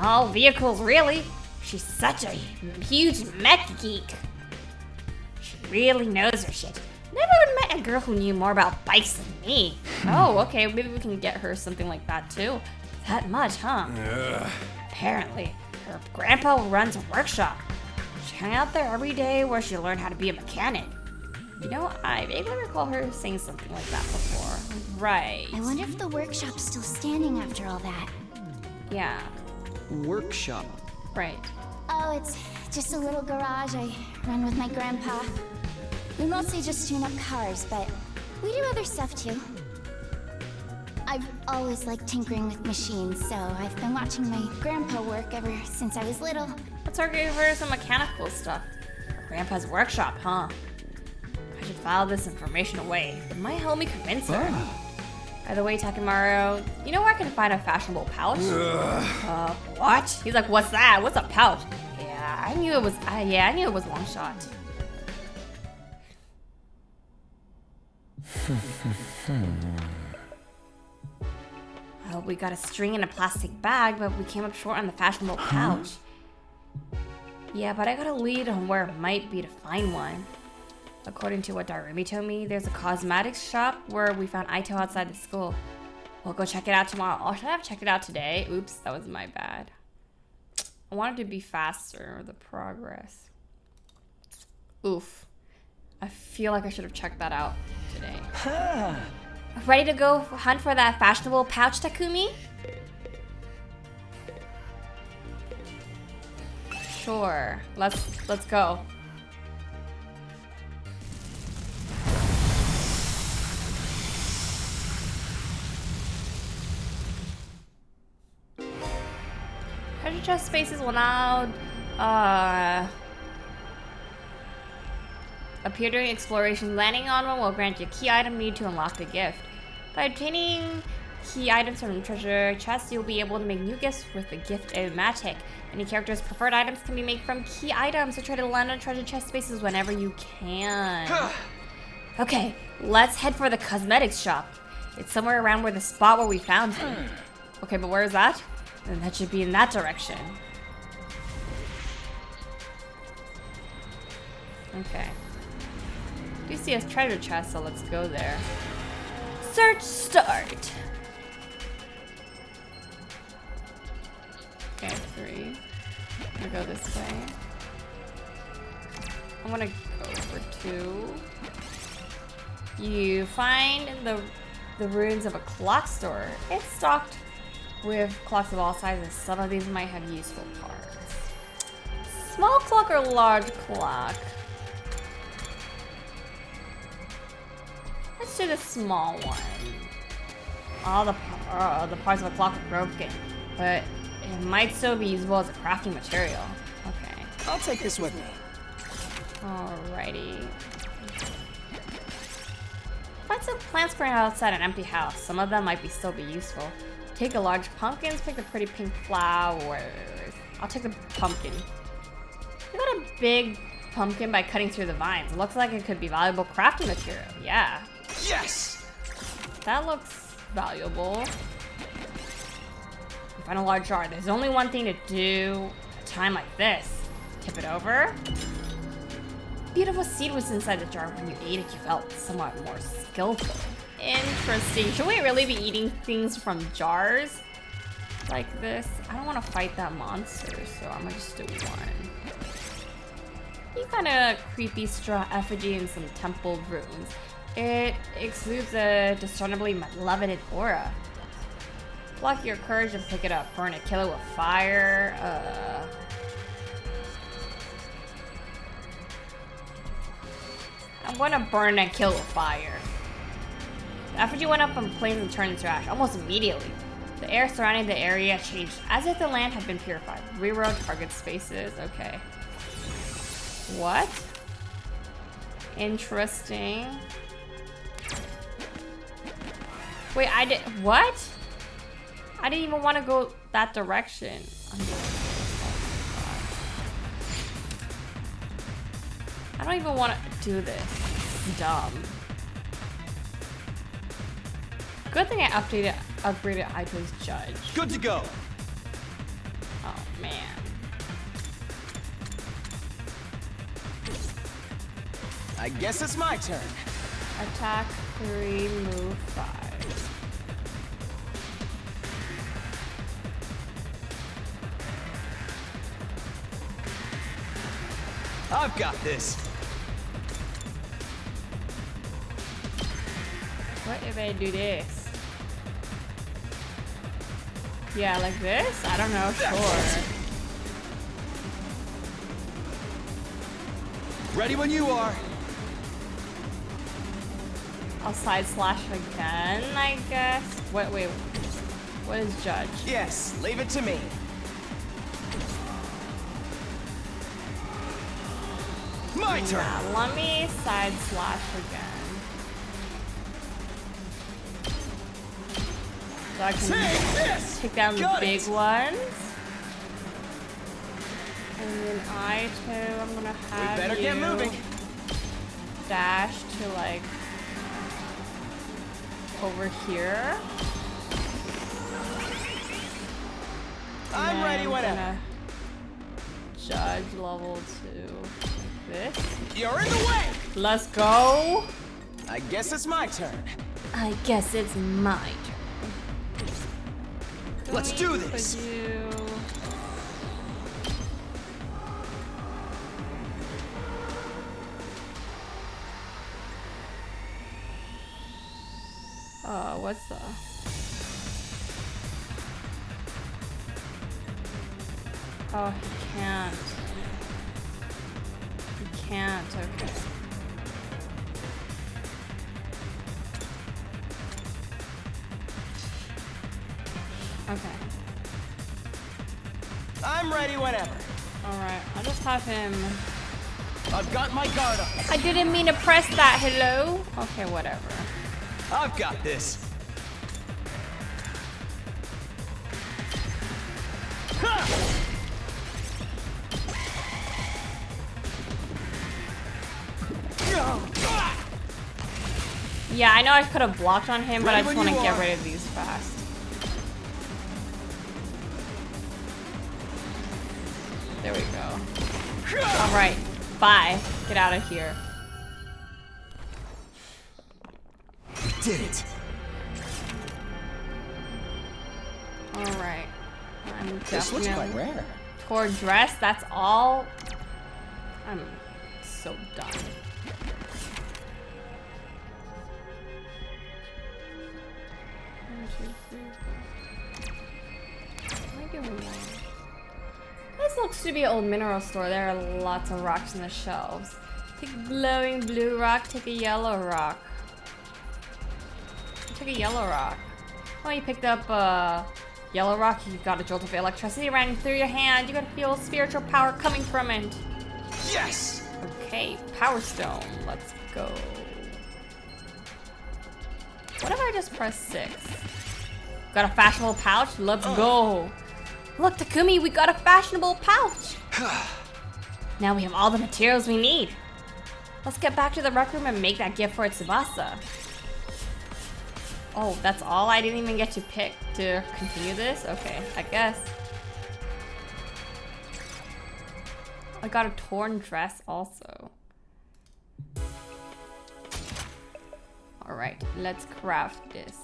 All vehicles, really. She's such a huge mech geek. She really knows her shit. Never met a girl who knew more about bikes than me. Oh, okay, maybe we can get her something like that too. That much, huh? Apparently, her grandpa runs a workshop. She hung out there every day where she learned how to be a mechanic. You know, I vaguely recall her saying something like that before. Right. I wonder if the workshop's still standing after all that. Yeah. Workshop. Right. Oh, it's just a little garage I run with my grandpa. We mostly just tune up cars, but we do other stuff too. I've always liked tinkering with machines, so I've been watching my grandpa work ever since I was little. Let's argue for some mechanical stuff. Her grandpa's workshop, huh? I should file this information away. It might help me convince her. By the way, Takamaro, you know where I can find a fashionable pouch? What? He's like, what's that? What's a pouch? Yeah, I knew it was. I knew it was long shot. Well, we got a string in a plastic bag, but we came up short on the fashionable pouch. Yeah, but I got a lead on where it might be to find one. According to what Darumi told me, there's a cosmetics shop where we found Aito outside the school. We'll go check it out tomorrow. Oh, should I have checked it out today? Oops, that was my bad. I wanted to be faster with the progress. Oof. I feel like I should have checked that out today. Ready to go hunt for that fashionable pouch, Takumi? Sure. Let's go. Treasure chest spaces will now appear during exploration. Landing on one will grant you a key item needed to unlock the gift. By obtaining key items from treasure chests, you'll be able to make new gifts with the gift-o-matic. Any character's preferred items can be made from key items, so try to land on treasure chest spaces whenever you can. Okay, let's head for the cosmetics shop. It's somewhere around where the spot where we found it. Okay, but where is that? Then that should be in that direction. Okay. Do see a treasure chest, so let's go there. Search start. Okay, 3. I'm gonna go this way. I'm gonna go for 2. You find the ruins of a clock store. It's stocked with clocks of all sizes. Some of these might have useful parts. Small clock or large clock? Let's do the small one. All the parts of the clock are broken, but it might still be usable as a crafting material. Okay. I'll take this with me. Alrighty. Find some plants growing outside an empty house. Some of them might still be useful. Take a large pumpkin, pick the pretty pink flowers. I'll take the pumpkin. We got a big pumpkin by cutting through the vines. It looks like it could be valuable crafting material. Yeah. Yes! That looks valuable. You find a large jar. There's only one thing to do at a time like this. Tip it over. Beautiful seed was inside the jar. When you ate it, you felt somewhat more skillful. Interesting. Should we really be eating things from jars like this? I don't want to fight that monster, so I'm gonna just do one. You find a creepy straw effigy in some temple ruins. It exudes a discernibly malevolent aura. Block your courage and pick it up. Burn it, kill it with fire. I'm gonna burn and kill with fire. The effigy went up in flames and turned into ash almost immediately. The air surrounding the area changed, as if the land had been purified. Reroad target spaces. Okay. What? Interesting. Wait, what? I didn't even want to go that direction. I don't even want to do this. It's dumb. Good thing I upgraded Aito's judge. Good to go. Oh man. I guess it's my turn. Attack 3, move 5. I've got this. What if I do this? Yeah, like this? I don't know, sure. Ready when you are. I'll side slash again, I guess. Wait, what is judge? Yes, leave it to me. My turn. Yeah, let me side slash again. So I can Take this. take down the Got big it. ones. And then I too, I'm gonna have We better get moving. dash to like over here. I'm And ready I'm whenever. gonna judge level 2. This. You're in the way. Let's go. I guess it's my turn. I guess it's my turn. Let's do this. Could you... what's the... Oh, he can't. He can't, okay. Okay. I'm ready whenever. Alright, I'll just have him... I've got my guard up. I didn't mean to press that, hello? Okay, whatever. I've got this. Ha! Yeah, I know I could have blocked on him, but I Ready just when want to you get are. rid of these fast. There we go. Alright, bye. Get out of here. We did it. Alright. I'm This looks quite definitely... rare. Core dress, that's all. I'm so done. One, two, three, four. Am I doing wrong? This looks to be an old mineral store. There are lots of rocks on the shelves. Take a glowing blue rock, take a yellow rock. Take a yellow rock. Oh, you picked up yellow rock. You got a jolt of electricity running through your hand. You gotta feel spiritual power coming from it. Yes. Okay, power stone. Let's go. What if I just press 6? Got a fashionable pouch? Let's go. Look, Takumi, we got a fashionable pouch. Now we have all the materials we need. Let's get back to the rec room and make that gift for Tsubasa. Oh, that's all? I didn't even get to pick to continue this? Okay, I guess. I got a torn dress also. Alright, let's craft this.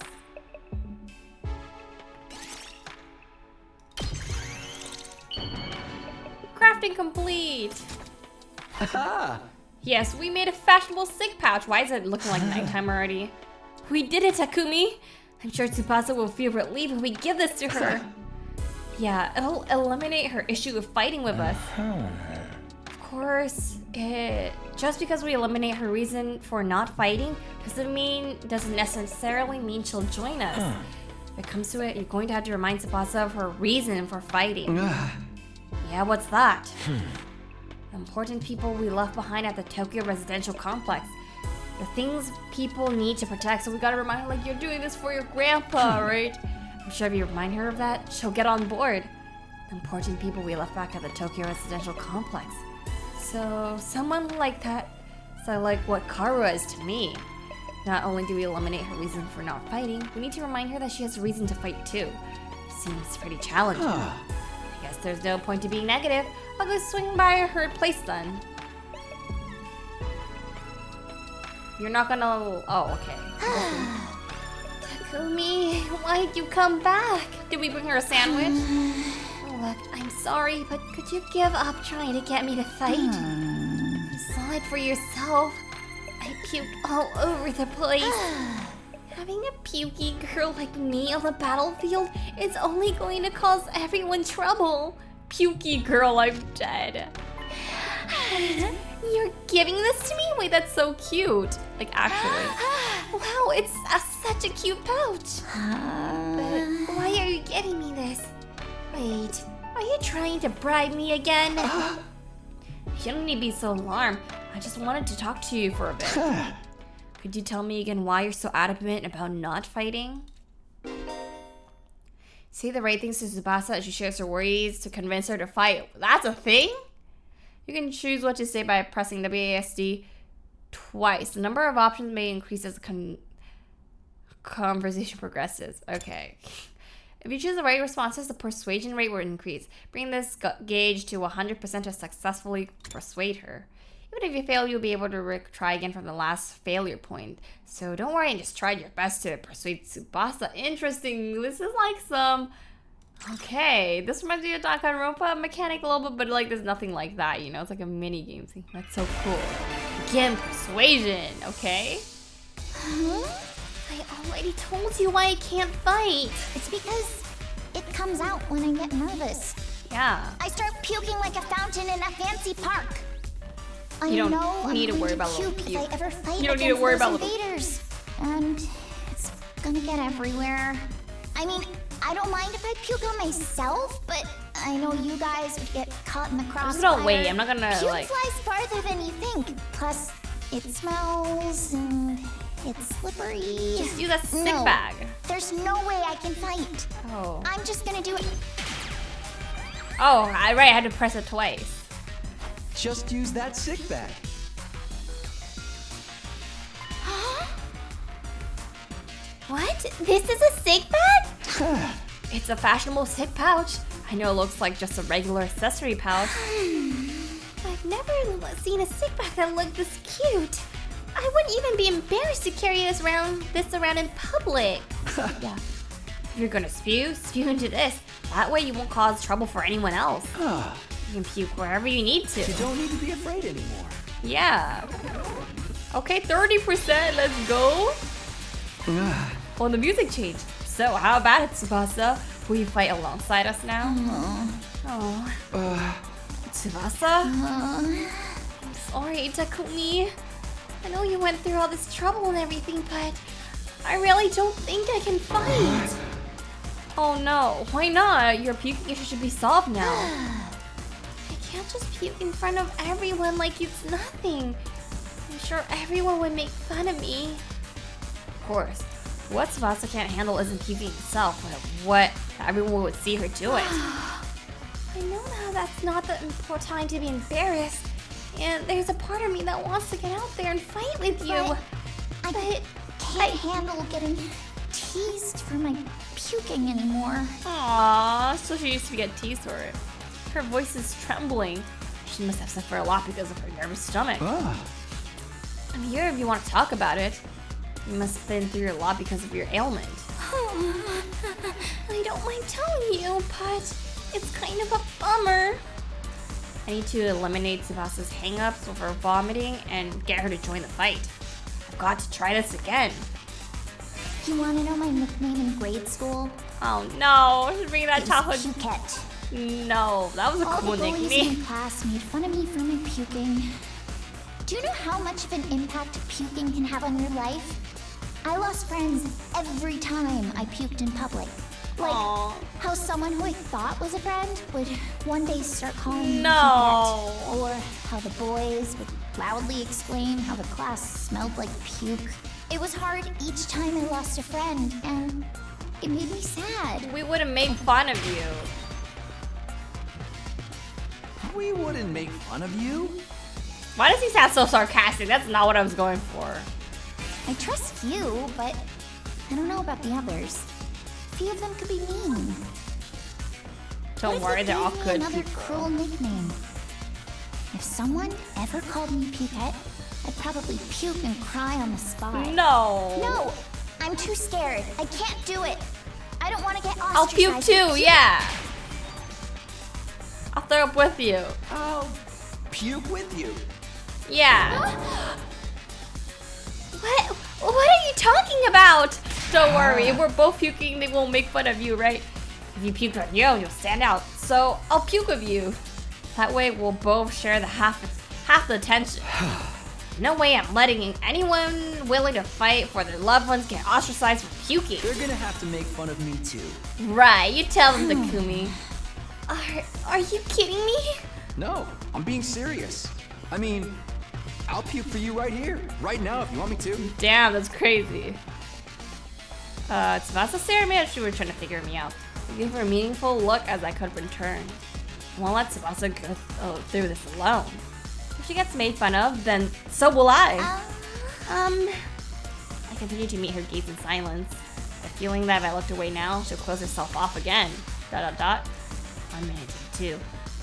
Crafting complete! Aha. Yes, we made a fashionable sick pouch. Why is it looking like nighttime already? We did it, Takumi! I'm sure Tsubasa will feel relieved when we give this to her. Yeah, it'll eliminate her issue of fighting with us. Of course, just because we eliminate her reason for not fighting doesn't necessarily mean she'll join us. If it comes to it, you're going to have to remind Tsubasa of her reason for fighting. Yeah, what's that? The important people we left behind at the Tokyo residential complex. The things people need to protect, so we gotta remind her, like, you're doing this for your grandpa, right? I'm sure if you remind her of that, she'll get on board. The important people we left back at the Tokyo residential complex. So, someone like that, so like what Karu is to me. Not only do we eliminate her reason for not fighting, we need to remind her that she has a reason to fight too. Seems pretty challenging. I guess there's no point to being negative. I'll go swing by her place then. You're not gonna... Oh, okay. Takumi, why did you come back? Did we bring her a sandwich? Look, I'm sorry, but could you give up trying to get me to fight? You saw it for yourself. I puked all over the place. Having a pukey girl like me on the battlefield is only going to cause everyone trouble. Pukey girl, I'm dead. Wait, You're giving this to me? Wait, that's so cute. Like, actually. wow, it's such a cute pouch. But why are you giving me this? Wait, are you trying to bribe me again? You don't need to be so alarmed. I just wanted to talk to you for a bit. Could you tell me again why you're so adamant about not fighting? Say the right things to Tsubasa as she shares her worries to convince her to fight. That's a thing? You can choose what to say by pressing WASD twice. The number of options may increase as the conversation progresses. Okay. If you choose the right responses, the persuasion rate will increase. Bring this gauge to 100% to successfully persuade her. Even if you fail, you'll be able to try again from the last failure point. So don't worry and just try your best to persuade Tsubasa. Interesting. This is like some... Okay, this reminds me of Danganronpa mechanic a little bit, but like there's nothing like that, you know? It's like a mini game thing. That's so cool. Again, persuasion, okay? I already told you why I can't fight. It's because it comes out when I get nervous. Yeah. I start puking like a fountain in a fancy park. I You don't know need to I'm worry going about little puke puke. if I ever fight You don't need to against worry those about little- invaders. And it's gonna get everywhere. I mean, I don't mind if I puke on myself, but I know you guys would get caught in the crossfire. just gonna wait. I'm not gonna, puke like- flies farther than you think. Plus, it smells and it's slippery. Just use that sick No. bag. There's no way I can fight. Oh. I'm just gonna do it. Oh, right, I had to press it twice. Just use that sick bag. What? This is a sick bag? It's a fashionable sick pouch. I know it looks like just a regular accessory pouch. I've never seen a sick bag that looked this cute. I wouldn't even be embarrassed to carry this around in public. Yeah. If you're gonna spew into this. That way you won't cause trouble for anyone else. You can puke wherever you need to. You don't need to be afraid anymore. Yeah. Okay, 30%, let's go. Oh, the music changed. So, how about it, Tsubasa? Will you fight alongside us now? Oh. Tsubasa? I'm sorry, Takumi. I know you went through all this trouble and everything, but I really don't think I can fight. Oh no, why not? Your puking issue should be solved now. I can't just puke in front of everyone like it's nothing. I'm sure everyone would make fun of me. Of course. What Tsubasa can't handle isn't puking itself, but what everyone would see her do it. I know now that's not the important time to be embarrassed. And there's a part of me that wants to get out there and fight with you. But I can't handle getting teased for my puking anymore. Aww, so she used to get teased for it. Her voice is trembling. She must have suffered a lot because of her nervous stomach. I'm here if you want to talk about it. You must have been through a lot because of your ailment. I don't mind telling you, but it's kind of a bummer. I need to eliminate Tsubasa's hang-ups with her vomiting and get her to join the fight. I've got to try this again. You want to know my nickname in grade school? Oh no, she's bringing that It's childhood. Pukette. No, that was a All cool the bullies nickname. in class made fun of me for my puking. Do you know how much of an impact puking can have on your life? I lost friends every time I puked in public. Like Aw. how someone who I thought was a friend would one day start calling me No. Pukette. Or how the boys would loudly exclaim how the class smelled like puke. It was hard each time I lost a friend, and It made me sad. We would have made fun of you. We wouldn't make fun of you. Why does he sound so sarcastic? That's not what I was going for. I trust you, but I don't know about the others. A few of them could be mean. Don't What worry, if they're they all gave me good another people. cruel nickname? If someone ever called me Pukette, I'd probably puke and cry on the spot. No. No, I'm too scared. I can't do it. I don't want to get ostracized. I'll puke too, yeah. I'll throw up with you. I'll puke with you. Yeah. What are you talking about? Don't worry, if we're both puking, they won't make fun of you, right? If you puke on you'll stand out. So I'll puke with you. That way we'll both share the half the tension. No way I'm letting anyone willing to fight for their loved ones get ostracized for puking. They're gonna have to make fun of me too. Right, you tell them, Takumi. Are you kidding me? No, I'm being serious. I mean, I'll puke for you right here, right now if you want me to. Damn, that's crazy. Tsubasa stared at me as she was trying to figure me out. I gave her a meaningful look as I could return. I won't let Tsubasa go through this alone. If she gets made fun of, then so will I. I continued to meet her gaze in silence. The feeling that if I looked away now, she'll close herself off again. ... I'm gonna do too.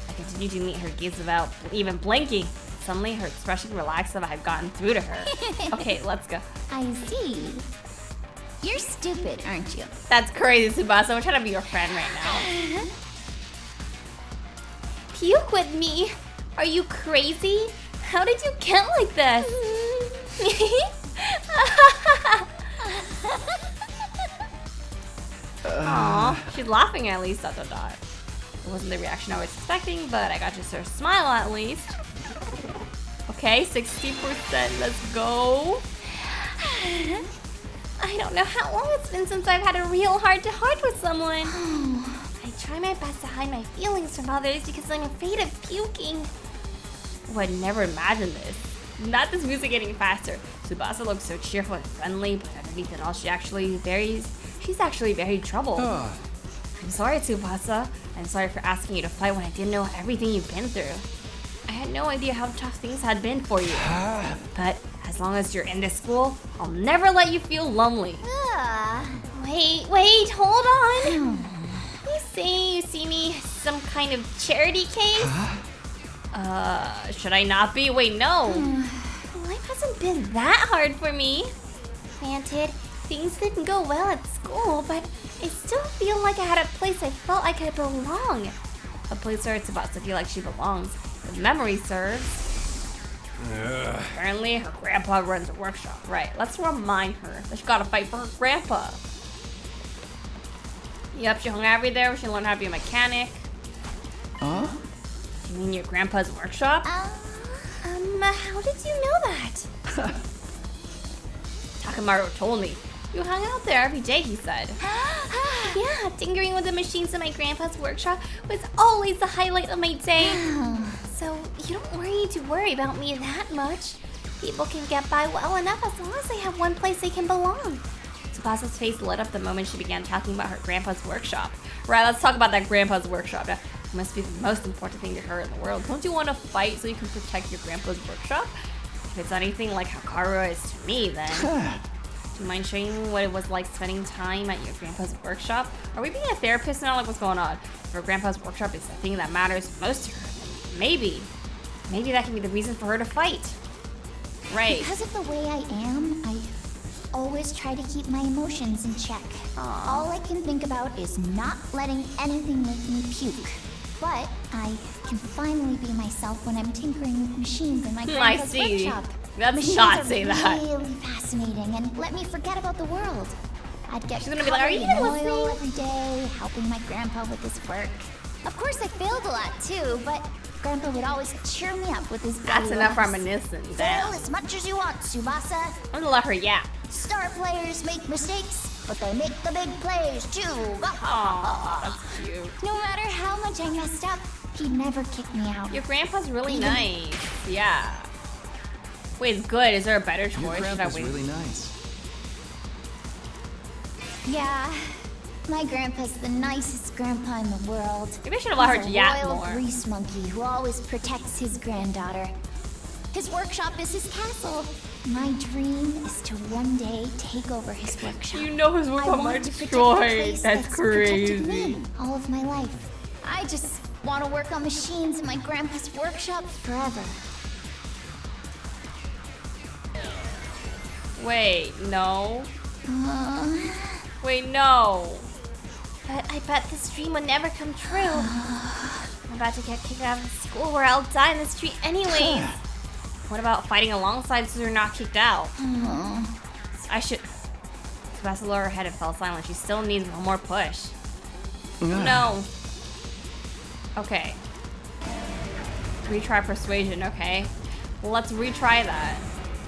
I continued to meet her gaze without even blinking. Suddenly, her expression relaxed as if I had gotten through to her. Okay, let's go. I see. You're stupid, aren't you? That's crazy, Tsubasa. I'm trying to be your friend right now. Puke with me? Are you crazy? How did you get like this? Aw, she's laughing at least. ... It wasn't the reaction I was expecting, but I got to see her smile at least. Okay, 60%. Let's go. I don't know how long it's been since I've had a real heart-to-heart with someone. I try my best to hide my feelings from others because I'm afraid of puking. Would never imagine this. Not this music getting faster. Tsubasa looks so cheerful and friendly, but underneath it all, she's actually very troubled. I'm sorry, Tsubasa. I'm sorry for asking you to fight when I didn't know everything you've been through. I had no idea how tough things had been for you. But as long as you're in this school, I'll never let you feel lonely. Wait, hold on. You say you see me as some kind of charity case? Should I not be? Wait, no. Life hasn't been that hard for me. Granted, things didn't go well at school, but I still feel like I had a place I felt like I belong. A place where it's about to feel like she belongs. If memory serves. Apparently, her grandpa runs a workshop. Right, let's remind her that she gotta fight for her grandpa. Yep, she hung out every there. She learned how to be a mechanic. Huh? You mean your grandpa's workshop? How did you know that? Takamaru told me. You hung out there every day, he said. Yeah, tinkering with the machines in my grandpa's workshop was always the highlight of my day. So you don't need to worry about me that much. People can get by well enough as long as they have one place they can belong. Tsubasa's face lit up the moment she began talking about her grandpa's workshop. Right, let's talk about that grandpa's workshop. That must be the most important thing to her in the world. Don't you want to fight so you can protect your grandpa's workshop? If it's anything like how Karua is to me, then... Do you mind sharing what it was like spending time at your grandpa's workshop? Are we being a therapist now? Like, what's going on? If her grandpa's workshop is the thing that matters most to her, then maybe that can be the reason for her to fight. Right. Because of the way I am, I always try to keep my emotions in check. All I can think about is not letting anything make me puke. But I can finally be myself when I'm tinkering with machines in my grandpa's workshop. Let's Machines not are say that. really fascinating and let me forget about the world. I'd get She's gonna be like, "Are you covered in listening?" oil every day, helping my grandpa with his work. Of course, I failed a lot too, but Grandpa would always cheer me up with his That's belly enough laughs. reminiscing. Fail Damn. as much as you want, Tsubasa. I'm gonna let her yap. Star players make mistakes, but they make the big plays too. Aw, that's cute. No matter how much I messed up, he never kicked me out. Your grandpa's really nice. Yeah. Wait, it's good. Is there a better choice? Your Should I grandpa's wait? really nice. Yeah, My grandpa's the nicest grandpa in the world. Maybe I should have let her He's a yap royal more. grease monkey who always protects his granddaughter. His workshop is his castle. My dream is to one day take over his workshop. You know his I workshop might want to protect the destroy. place That's protected crazy. me all of my life. I just want to work on machines in my grandpa's workshop forever. Wait, no. Wait, no. But I bet this dream would never come true. I'm about to get kicked out of school where I'll die in the street anyways. What about fighting alongside so you're not kicked out? I should. Tsubasa lowered her head and fell silent. She still needs one more push. No. Okay. Retry persuasion, okay. Well, let's retry that.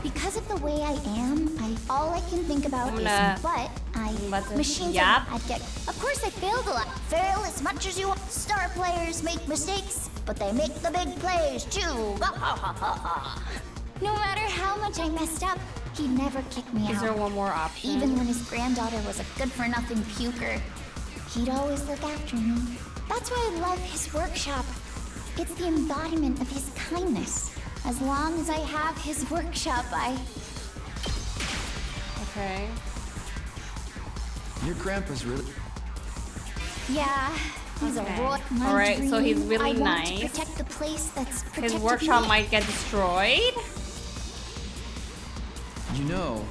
Because of the way I am, all I can think about is but let's machines yap. I'd get. Of course, I failed a lot. Fail as much as you want. Star players make mistakes, but they make the big plays too. No matter how much I messed up, he'd never kick me Is out. there one more option? Even when his granddaughter was a good-for-nothing puker, he'd always look after me. That's why I love his workshop. It's the embodiment of his kindness. As long as I have his workshop, Okay. Your grandpa's really. Yeah, he's Okay. a roy. My Alright, so dream, he's really I want nice. to protect the place that's His protected workshop me. might get destroyed. You know,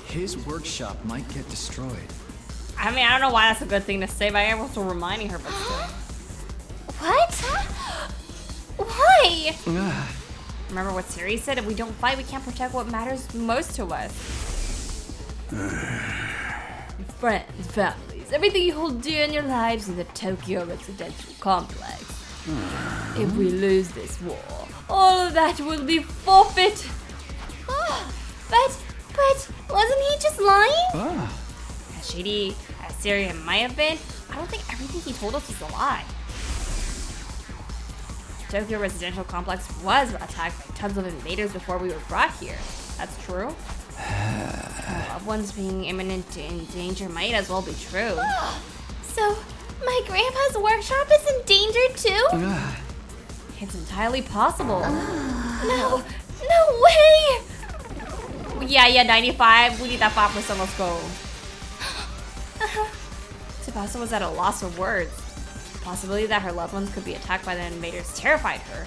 his workshop might get destroyed. I mean, I don't know why that's a good thing to say, but I'm also reminding her, but still. What? Why? Remember what Siri said? If we don't fight, we can't protect what matters most to us. Friends, families, everything you hold dear in your lives in the Tokyo residential complex. If we lose this war, all of that will be forfeit. But wasn't he just lying? As shady as Siri might have been, I don't think everything he told us was a lie. The Tokyo residential complex was attacked by tons of invaders before we were brought here. That's true. Our loved ones being imminent in danger might as well be true. So, my grandpa's workshop is in danger too? It's entirely possible. No way! Yeah, 95. We need that 5%. Let's go. Tsubasa was at a loss for words. The possibility that her loved ones could be attacked by the invaders terrified her.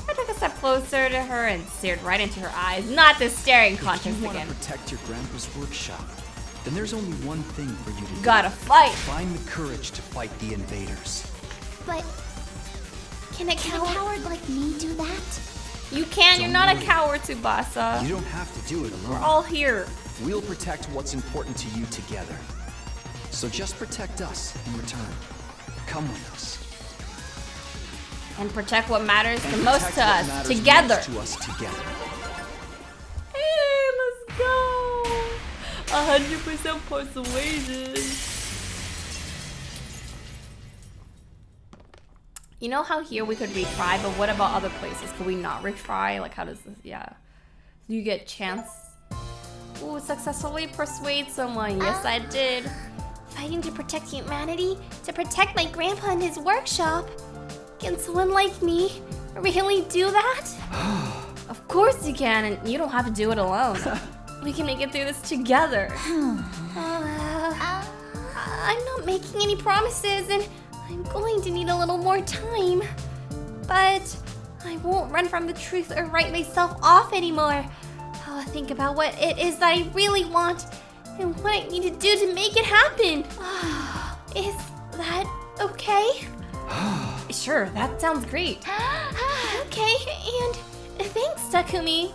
I took a step closer to her and stared right into her eyes. Not this staring If contest you want to again. protect your grandpa's workshop, then there's only one thing for you to do. Gotta fight. Find the courage to fight the invaders. But Can a can a coward? coward like me do that? You can. You're Don't not a worry. coward, Tsubasa. You don't have to do it alone. We're all here. We'll protect what's important to you together. So just protect us in return. Come with us. And protect what matters the And most protect to what us matters together. most to us together. Hey, let's go. 100% persuasion. You know how here we could retry, but what about other places? Could we not retry? Like, how does this? Yeah. Do you get chance? Ooh, successfully persuade someone. Yes, I did. Fighting to protect humanity? To protect my grandpa and his workshop? Can someone like me really do that? Of course you can, and you don't have to do it alone. We can make it through this together. I'm not making any promises, and I'm going to need a little more time. But I won't run from the truth or write myself off anymore. I'll think about what it is that I really want and what I need to do to make it happen. Is that okay? Sure, that sounds great. Okay, and thanks, Takumi.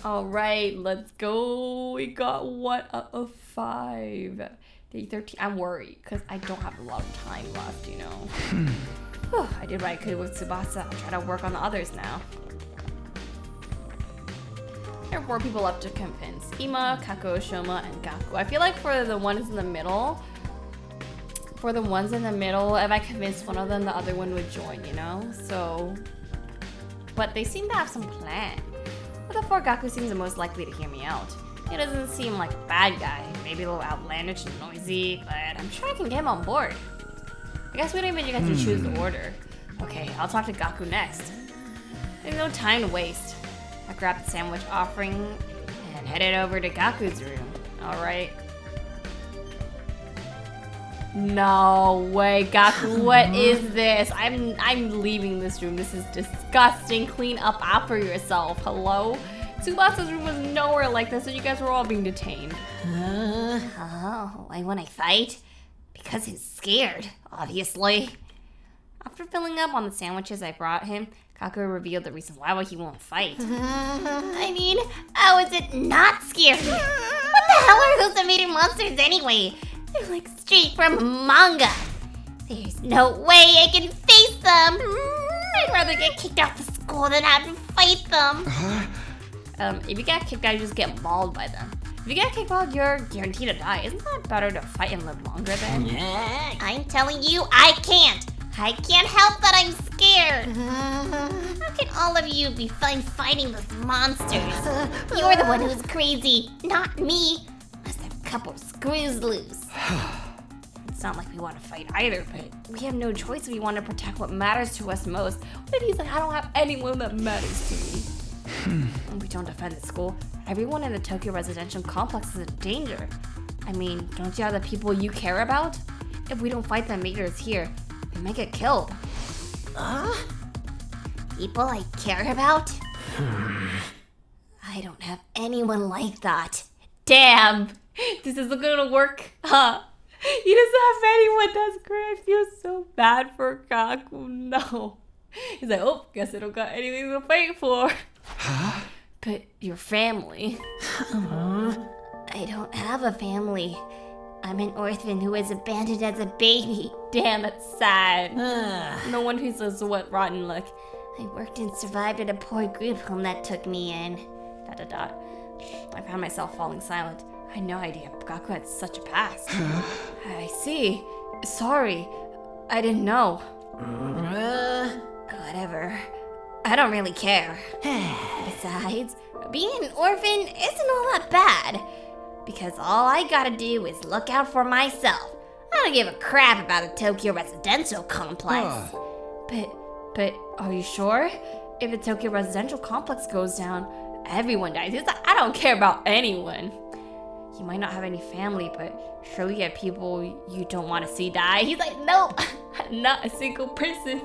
All right, let's go. We got 1 out of 5. Day 13. I'm worried because I don't have a lot of time left, you know. Whew, I did what I could with Tsubasa. I'll try to work on the others now. There are 4 people left to convince. Ima, Kako, Shoma, and Gaku. I feel like for the ones in the middle, if I convinced one of them, the other one would join, you know? So, but they seem to have some plan. But the 4 Gaku seems the most likely to hear me out. He doesn't seem like a bad guy. Maybe a little outlandish and noisy, but I'm sure I can get him on board. I guess we don't even get to choose the order. Okay, I'll talk to Gaku next. There's no time to waste. I grabbed the sandwich offering and headed over to Gaku's room. Alright. No way, Gaku, what is this? I'm leaving this room. This is disgusting. Clean up after yourself. Hello? Tsubasa's room was nowhere like this, and you guys were all being detained. Oh, why won't I fight? Because he's scared, obviously. After filling up on the sandwiches I brought him, Gaku revealed the reason why he won't fight. I mean, how is it not scary? What the hell are those invading monsters anyway? They're like straight from manga. There's no way I can face them. I'd rather get kicked out of school than have to fight them. If you get kicked out, you just get mauled by them. If you get kicked out, you're guaranteed to die. Isn't that better to fight and live longer then? I'm telling you, I can't. I can't help that I'm scared. How can all of you be fine fighting those monsters? You're the one who's crazy, not me. Must have a couple of screws loose. It's not like we want to fight either, but we have no choice if we want to protect what matters to us most. What if he's like, I don't have anyone that matters to me? If we don't defend the school, everyone in the Tokyo residential complex is in danger. I mean, don't you have the people you care about? If we don't fight the invaders here, they might get killed. People I care about? I don't have anyone like that. Damn, this isn't gonna work, huh? He doesn't have anyone. That's great. I feel so bad for Gaku. No. He's like, oh, guess I don't got anything to fight for. Huh? But your family. I don't have a family. I'm an orphan who was abandoned as a baby. Damn, that's sad. No one who says what rotten luck. I worked and survived at a poor group home that took me in. ... I found myself falling silent. I had no idea Gaku had such a past. I see. Sorry. I didn't know. Whatever. I don't really care. Besides, being an orphan isn't all that bad. Because all I gotta do is look out for myself. I don't give a crap about the Tokyo residential complex. But are you sure? If the Tokyo residential complex goes down, everyone dies. He's like, I don't care about anyone. You might not have any family, but surely you have people you don't want to see die. He's like, nope, not a single person.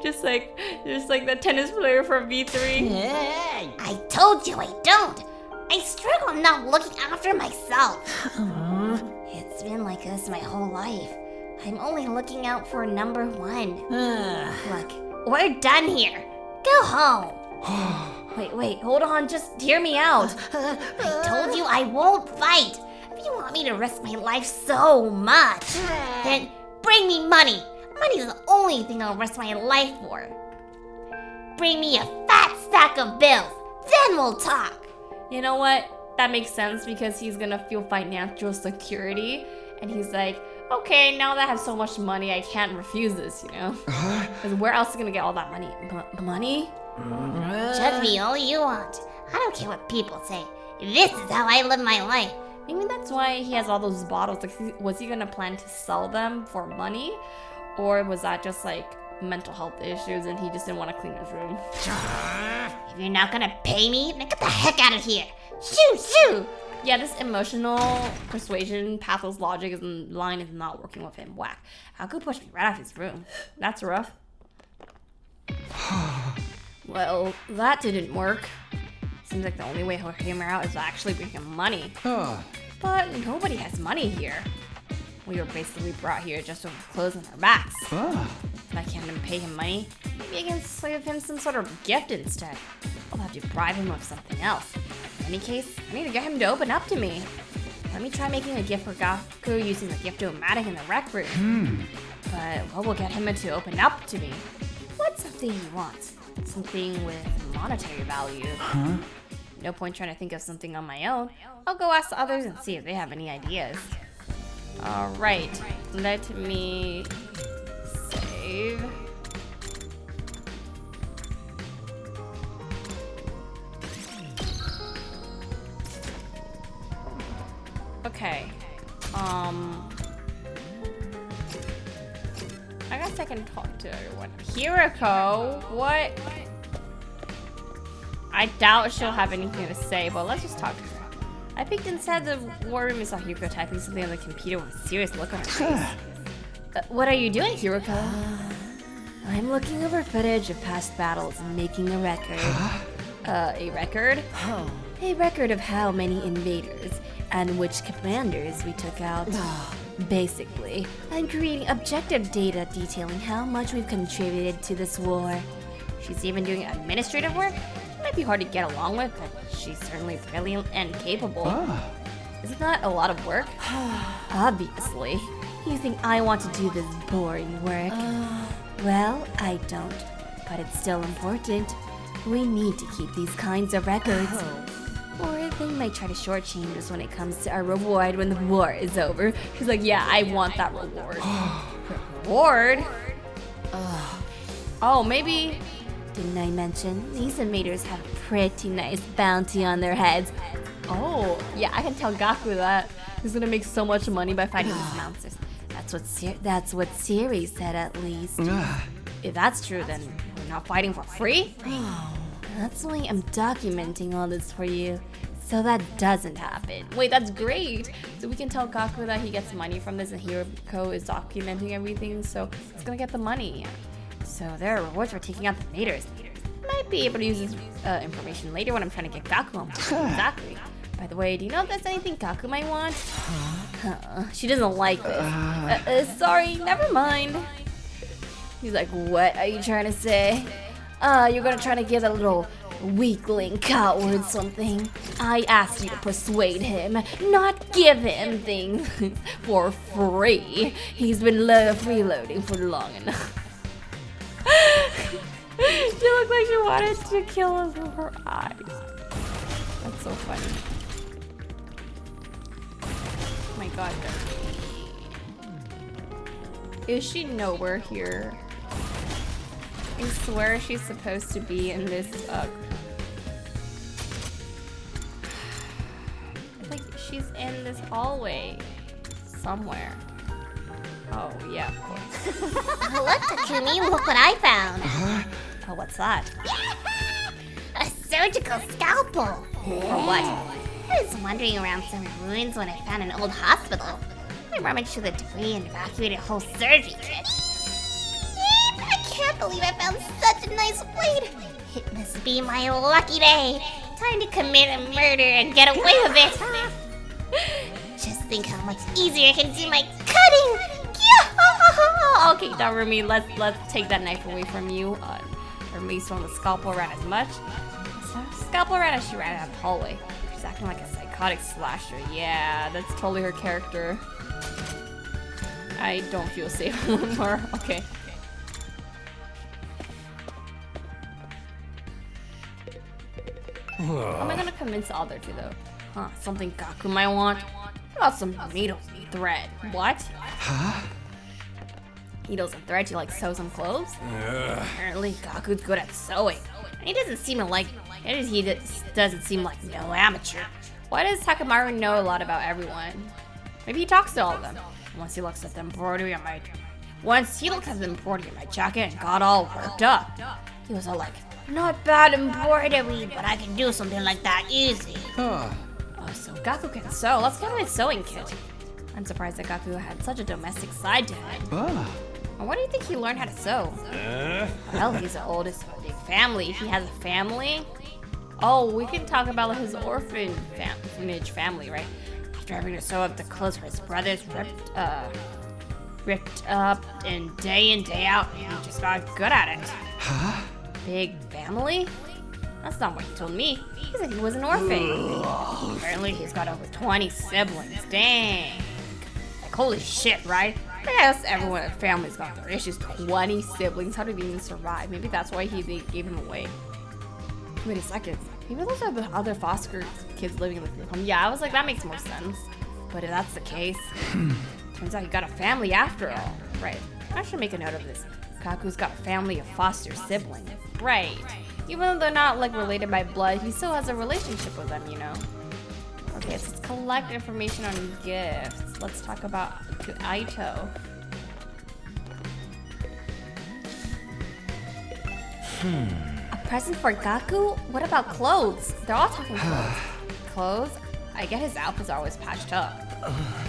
Just like the tennis player from V3. I told you I don't. I struggle not looking after myself. It's been like this my whole life. I'm only looking out for number one. Look, we're done here. Go home. Wait, hold on, just hear me out. I told you I won't fight. If you want me to risk my life so much, then bring me money. Money's the only thing I'll risk my life for. Bring me a fat stack of bills, then we'll talk. You know what? That makes sense because he's gonna feel financial security. And he's like, okay, now that I have so much money, I can't refuse this, you know? Because where else is he gonna get all that money? Money? Judge me all you want. I don't care what people say. This is how I live my life. Maybe that's why he has all those bottles. Like, was he gonna plan to sell them for money? Or was that just like mental health issues and he just didn't want to clean his room? If you're not gonna pay me, then get the heck out of here. Shoo! Yeah, this emotional persuasion, pathos logic line is not working with him. Whack. Gaku pushed me right off his room. That's rough. Well, that didn't work. Seems like the only way he'll hear me out is to actually bring him money. But nobody has money here. We were basically brought here just with clothes on our backs. If I can't even pay him money, maybe I can give him some sort of gift instead. I'll have to bribe him with something else. In any case, I need to get him to open up to me. Let me try making a gift for Gaku using the gift-o-matic in the rec room. But what will get him to open up to me? What's something he wants? Something with monetary value. No point trying to think of something on my own. I'll go ask the others and see if they have any ideas. Alright, let me save. talk to everyone. Hiroko, what? I doubt she'll have anything to say, but let's just talk to her. I peeked inside the war room and saw Hiroko typing something on the computer with a serious look on her face. What are you doing, Hiroko? I'm looking over footage of past battles and making a record. A record? A record of how many invaders and which commanders we took out. Basically, I'm creating objective data detailing how much we've contributed to this war. She's even doing administrative work? She might be hard to get along with, but she's certainly brilliant and capable. Isn't that a lot of work? Obviously. You think I want to do this boring work? Well, I don't. But it's still important. We need to keep these kinds of records. Or they might try to shortchange us when it comes to our reward when the war is over. She's like, yeah, I want that reward. Reward? Oh, maybe. Didn't I mention these invaders have a pretty nice bounty on their heads? Oh, yeah, I can tell Gaku that. He's gonna make so much money by fighting these monsters. That's what Siri said, at least. If that's true, then we're not fighting for free? That's why I'm documenting all this for you, so that doesn't happen. Wait, that's great. So we can tell Gaku that he gets money from this and Hiroko is documenting everything, so it's gonna get the money. So there are rewards for taking out the invaders. Might be able to use this information later when I'm trying to get Gaku home. Exactly. By the way, do you know if there's anything Gaku might want? She doesn't like this. Sorry, never mind. He's like, what are you trying to say? You're gonna try to give that little weakling coward something. I asked you to persuade him, not give him things for free. He's been freeloading for long enough. She looked like she wanted to kill us with her eyes. That's so funny. Oh my god. Is she nowhere here? I swear she's supposed to be in this, like, she's in this hallway somewhere. Oh, yeah, of course. Look, Takumi, look what I found. Oh, what's that? A surgical scalpel. For what? I was wandering around some ruins when I found an old hospital. I rummaged through the debris and evacuated a whole surgery kit. Yep, I can't believe I found such a nice blade. It must be my lucky day. Time to commit a murder and get away with it. Just think how much easier I can do my cutting. Okay, Darumi, let's take that knife away from you. Or at least from the scalpel ran as much. Scalpel ran as she ran out of the hallway. She's acting like a psychotic slasher. Yeah, that's totally her character. I don't feel safe anymore. Okay. How am I gonna convince the other two though? Huh, something Gaku might want? What about some needles and thread? What? Huh? Needles and thread to like sew some clothes? Apparently Gaku's good at sewing. And he doesn't seem like doesn't seem like no amateur. Why does Takamaru know a lot about everyone? Maybe he talks to all of them. Once he looks at the embroidery on my jacket and got all worked up. He was all like, Not bad embroidery, but I can do something like that easy. oh, so Gaku can sew. Let's get him a sewing kit. I'm surprised that Gaku had such a domestic side to him. Why do you think he learned how to sew? Well, he's the oldest of a big family. He has a family. Oh, we can talk about his orphanage family, right? After having to sew up the clothes for his brothers, ripped up and day out, he just got good at it. Huh? Big family? That's not what he told me. He said he was an orphan. Apparently he's got over 20 siblings. Dang. Like, holy shit, right? I guess everyone in the family's got their issues. 20 siblings. How did he even survive? Maybe that's why they gave him away. Wait a second. Maybe those are the other foster kids living with him. Yeah, I was like, that makes more sense. But if that's the case, turns out he got a family after all. Right. I should make a note of this. Kaku's got a family of foster siblings. Right. Even though they're not like related by blood, he still has a relationship with them, you know? Okay, so let's collect information on gifts. Let's talk about Aito. A present for Gaku? What about clothes? They're all talking clothes. Clothes? I get his outfits are always patched up.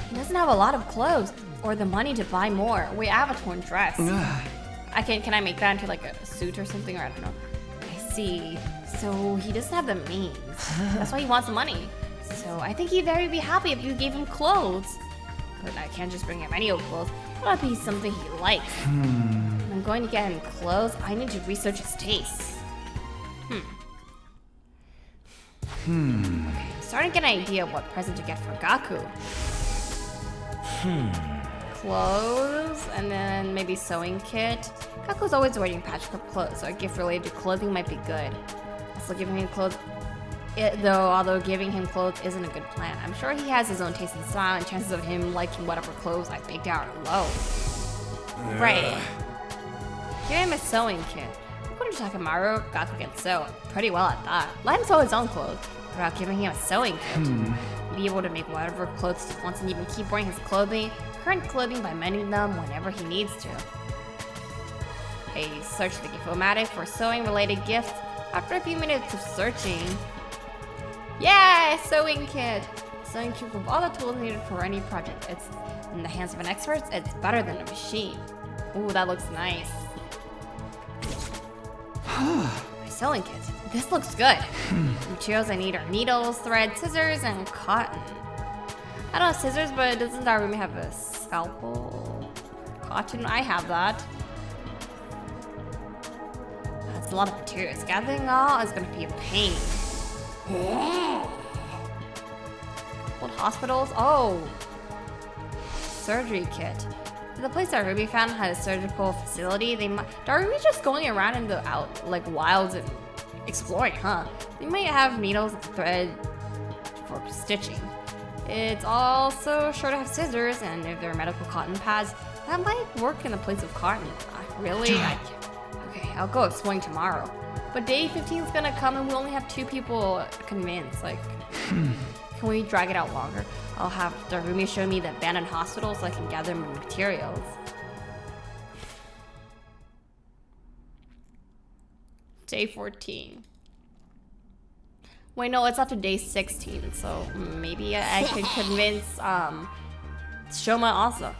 He doesn't have a lot of clothes or the money to buy more. Wait, I have a torn dress. Can I make that into like a suit or something, or I don't know. I see. So he doesn't have the means. That's why he wants the money. So I think he'd very be happy if you gave him clothes. But I can't just bring him any old clothes. It gotta be something he likes. If I'm going to get him clothes, I need to research his tastes. Okay, I'm starting to get an idea of what present to get for Gaku. Clothes, and then maybe sewing kit. Gaku's always wearing patched up clothes, so a gift related to clothing might be good. Also giving him clothes, although giving him clothes isn't a good plan. I'm sure he has his own taste and style, and chances of him liking whatever clothes I picked out are low. Right. Give him a sewing kit. According to Takamaru, Gaku can sew pretty well at that. Let him sew his own clothes without giving him a sewing kit. He'd be able to make whatever clothes he wants and even keep wearing his current clothing by mending them whenever he needs to. Hey, search the gift-o-matic for sewing-related gifts. After a few minutes of searching, yeah, sewing kit! Sewing kit with all the tools needed for any project. It's in the hands of an expert, it's better than a machine. Ooh, that looks nice. My sewing kit. This looks good. The materials I need are needles, thread, scissors, and cotton. I don't have scissors, but doesn't Darumi have a scalpel? Cotton, I have that. That's a lot of materials. Gathering all is gonna be a pain. Old hospitals? Oh! Surgery kit. The place that Ruby found had a surgical facility. Darumi's just going around in the wilds and exploring, huh? They might have needles and thread for stitching. It's also sure to have scissors, and if there are medical cotton pads, that might work in the place of cotton. Really? Okay, I'll go exploring tomorrow. But day 15 is gonna come and we only have 2 people convinced. Like, can we drag it out longer? I'll have Darumi show me the abandoned hospital so I can gather my materials. Day 14. Wait, no, it's up to day 16, so maybe I could convince Shoma also.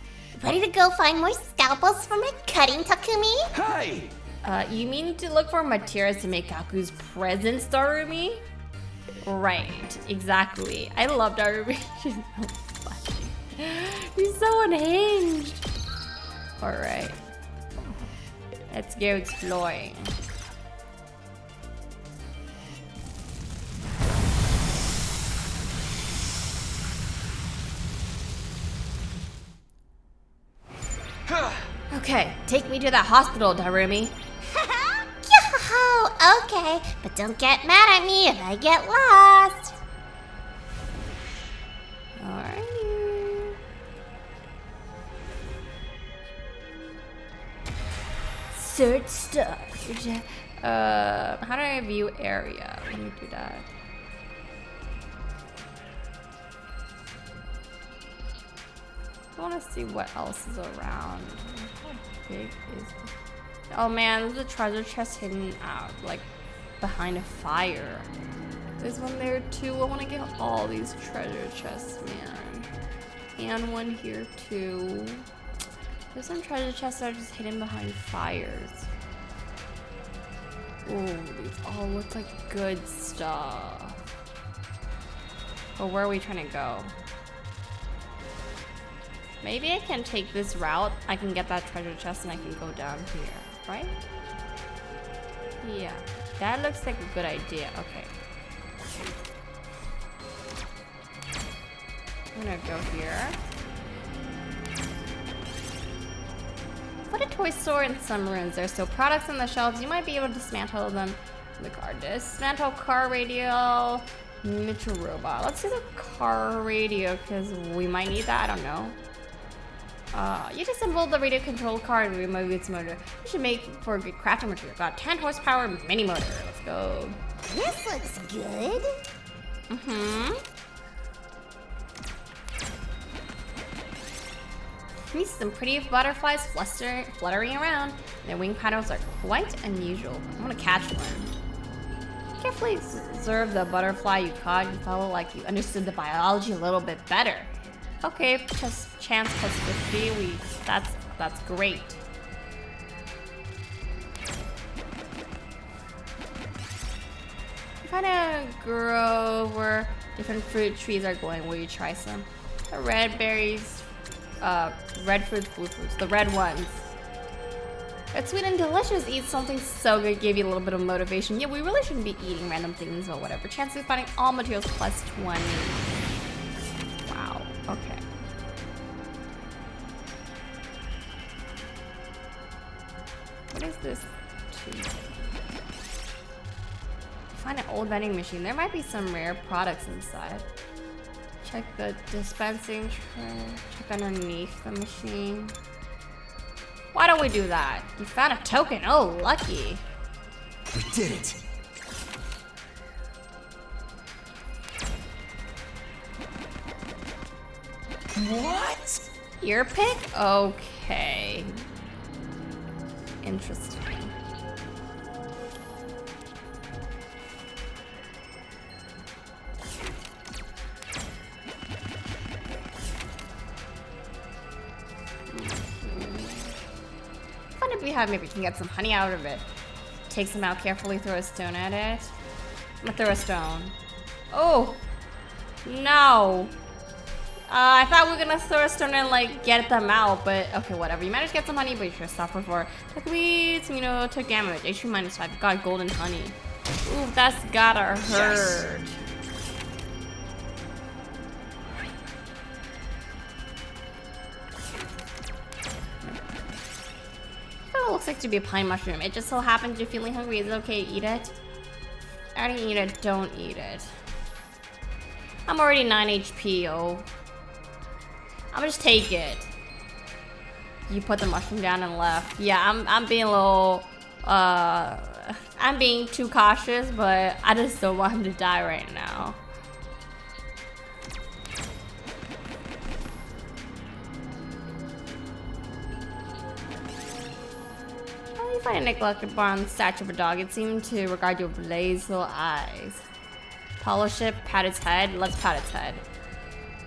Ready to go find more scalpels for my cutting, Takumi? Hey! You mean to look for materials to make Gaku's presents, Darumi? Right, exactly. I love Darumi. She's so funny. She's so unhinged. Alright. Let's go exploring. Okay, take me to the hospital, Darumi. Okay, but don't get mad at me if I get lost. Alrighty. Search start. How do I view area? Let me do that. I want to see what else is around. How big is it? Oh man, there's a treasure chest hidden out, like, behind a fire. There's one there too. I want to get all these treasure chests, man. And one here too. There's some treasure chests that are just hidden behind fires. Ooh, these all look like good stuff. But where are we trying to go? Maybe I can take this route. I can get that treasure chest and I can go down here, right? Yeah, that looks like a good idea. Okay. I'm gonna go here. Put a toy store in some rooms. There's still products on the shelves. You might be able to dismantle them. The car dismantle car radio. Mitchell robot. Let's see the car radio because we might need that. I don't know. You disassembled the radio control car and remove its motor. You should make for a good crafting material. Got 10 horsepower mini motor. Let's go. This looks good. can you see some pretty butterflies fluttering around. Their wing patterns are quite unusual. I'm gonna catch one. Carefully observe the butterfly you caught. You felt like you understood the biology a little bit better. Okay, chance plus 50. That's great. Find a grove where different fruit trees are going. Will you try some? The red berries, red fruits, blue fruits, the red ones. It's sweet and delicious. Eat something so good, give you a little bit of motivation. Yeah, we really shouldn't be eating random things or whatever. Chances of finding all materials plus 20. Wow, okay. What is this? Find an old vending machine. There might be some rare products inside. Check the dispensing tray. Check underneath the machine. Why don't we do that? You found a token. Oh, lucky. We did it. What? Ear pick? Okay. Interesting. Fun if we have, maybe we can get some honey out of it. Take some out carefully, throw a stone at it. I'm gonna throw a stone. Oh! No! I thought we were gonna throw a stone and like get them out, but okay, whatever. You managed to get some honey, but you should have stopped before. Took weeds, you know, took damage. HP -5. Got golden honey. Ooh, that's gotta hurt. Yes. Oh, looks like to be a pine mushroom. It just so happens you're feeling hungry. Is it okay? Eat it. I didn't eat it. Don't eat it. I'm already 9 HP, oh. I'm gonna just take it. You put the mushroom down and left. Yeah, I'm being a little, I'm being too cautious, but I just don't want him to die right now. Oh, you find a neglected bronze statue of a dog. It seemed to regard you with blazed little eyes. Polish it, pat its head. Let's pat its head.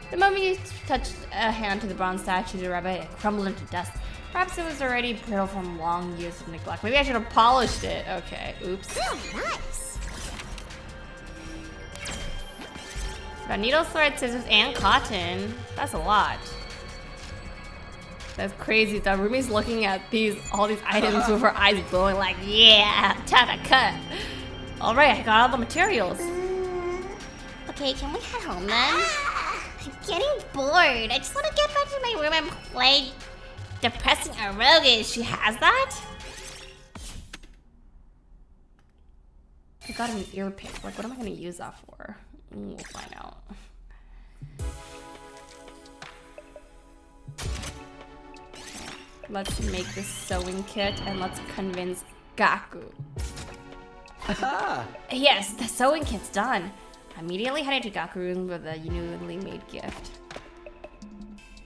The moment you touched a hand to the bronze statue to rub it, it crumbled into dust. Perhaps it was already brittle from long years of neglect. Maybe I should have polished it. Okay, oops. Nice. Got needles, thread, scissors, and cotton. That's a lot. That's crazy stuff. Rumi's looking at all these items with her eyes glowing like, yeah, time to cut. All right, I got all the materials. Okay, can we head home then? I'm getting bored. I just want to get back to my room and play Depressing Aroga. She has that? I got an ear pick. Like, what am I gonna use that for? We'll find out. Let's make this sewing kit and let's convince Gaku. Yes, the sewing kit's done. I immediately headed to Gaku's room with a newly made gift.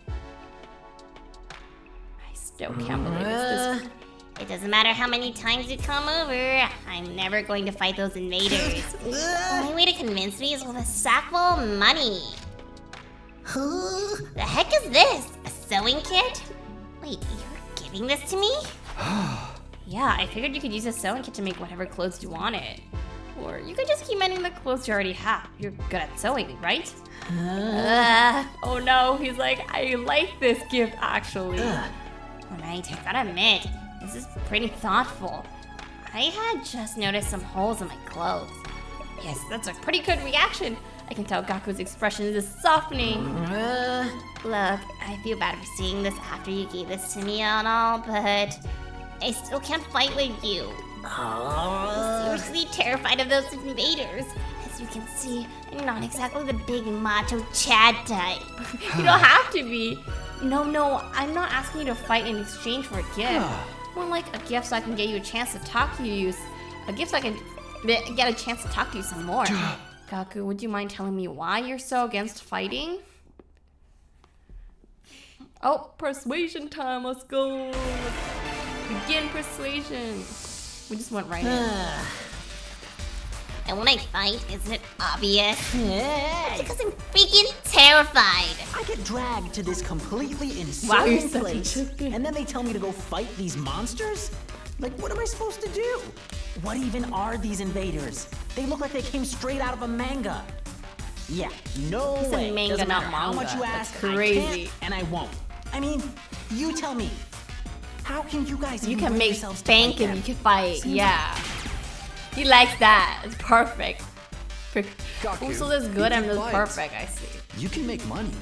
I still can't believe it's this. It doesn't matter how many times you come over, I'm never going to fight those invaders. The only way to convince me is with a sack full of money. Who the heck is this? A sewing kit? Wait, you're giving this to me? Yeah, I figured you could use a sewing kit to make whatever clothes you wanted. Or you could just keep mending the clothes you already have. You're good at sewing, right? Oh no, he's like, I like this gift actually. Alright, I gotta admit, this is pretty thoughtful. I had just noticed some holes in my clothes. Yes, that's a pretty good reaction. I can tell Gaku's expression is softening. Look, I feel bad for seeing this after you gave this to me and all, but I still can't fight with you. I'm seriously terrified of those invaders. As you can see, I'm not exactly the big macho Chad type. You don't have to be. No, I'm not asking you to fight in exchange for a gift. More like a gift so I can get you a chance to talk to you. A gift so I can get a chance to talk to you some more. Gaku, would you mind telling me why you're so against fighting? Oh, persuasion time. Let's go. Begin persuasion. We just went right in. And when I fight, isn't it obvious? Hey, Because I'm freaking terrified. I get dragged to this completely insane Wow, you're such a place, chicken. and then they tell me to go fight these monsters? Like, what am I supposed to do? What even are these invaders? They look like they came straight out of a manga. Yeah, no He said way. manga, Doesn't not matter how much manga. you That's ask, crazy. I can't, and I won't. I mean, you tell me. How can you guys You even can bring make yourselves to bank fight and them? you can fight. Seems Yeah. He likes that. It's perfect. Gaku, Also, this good you and can this fight. perfect, I see. You can make money.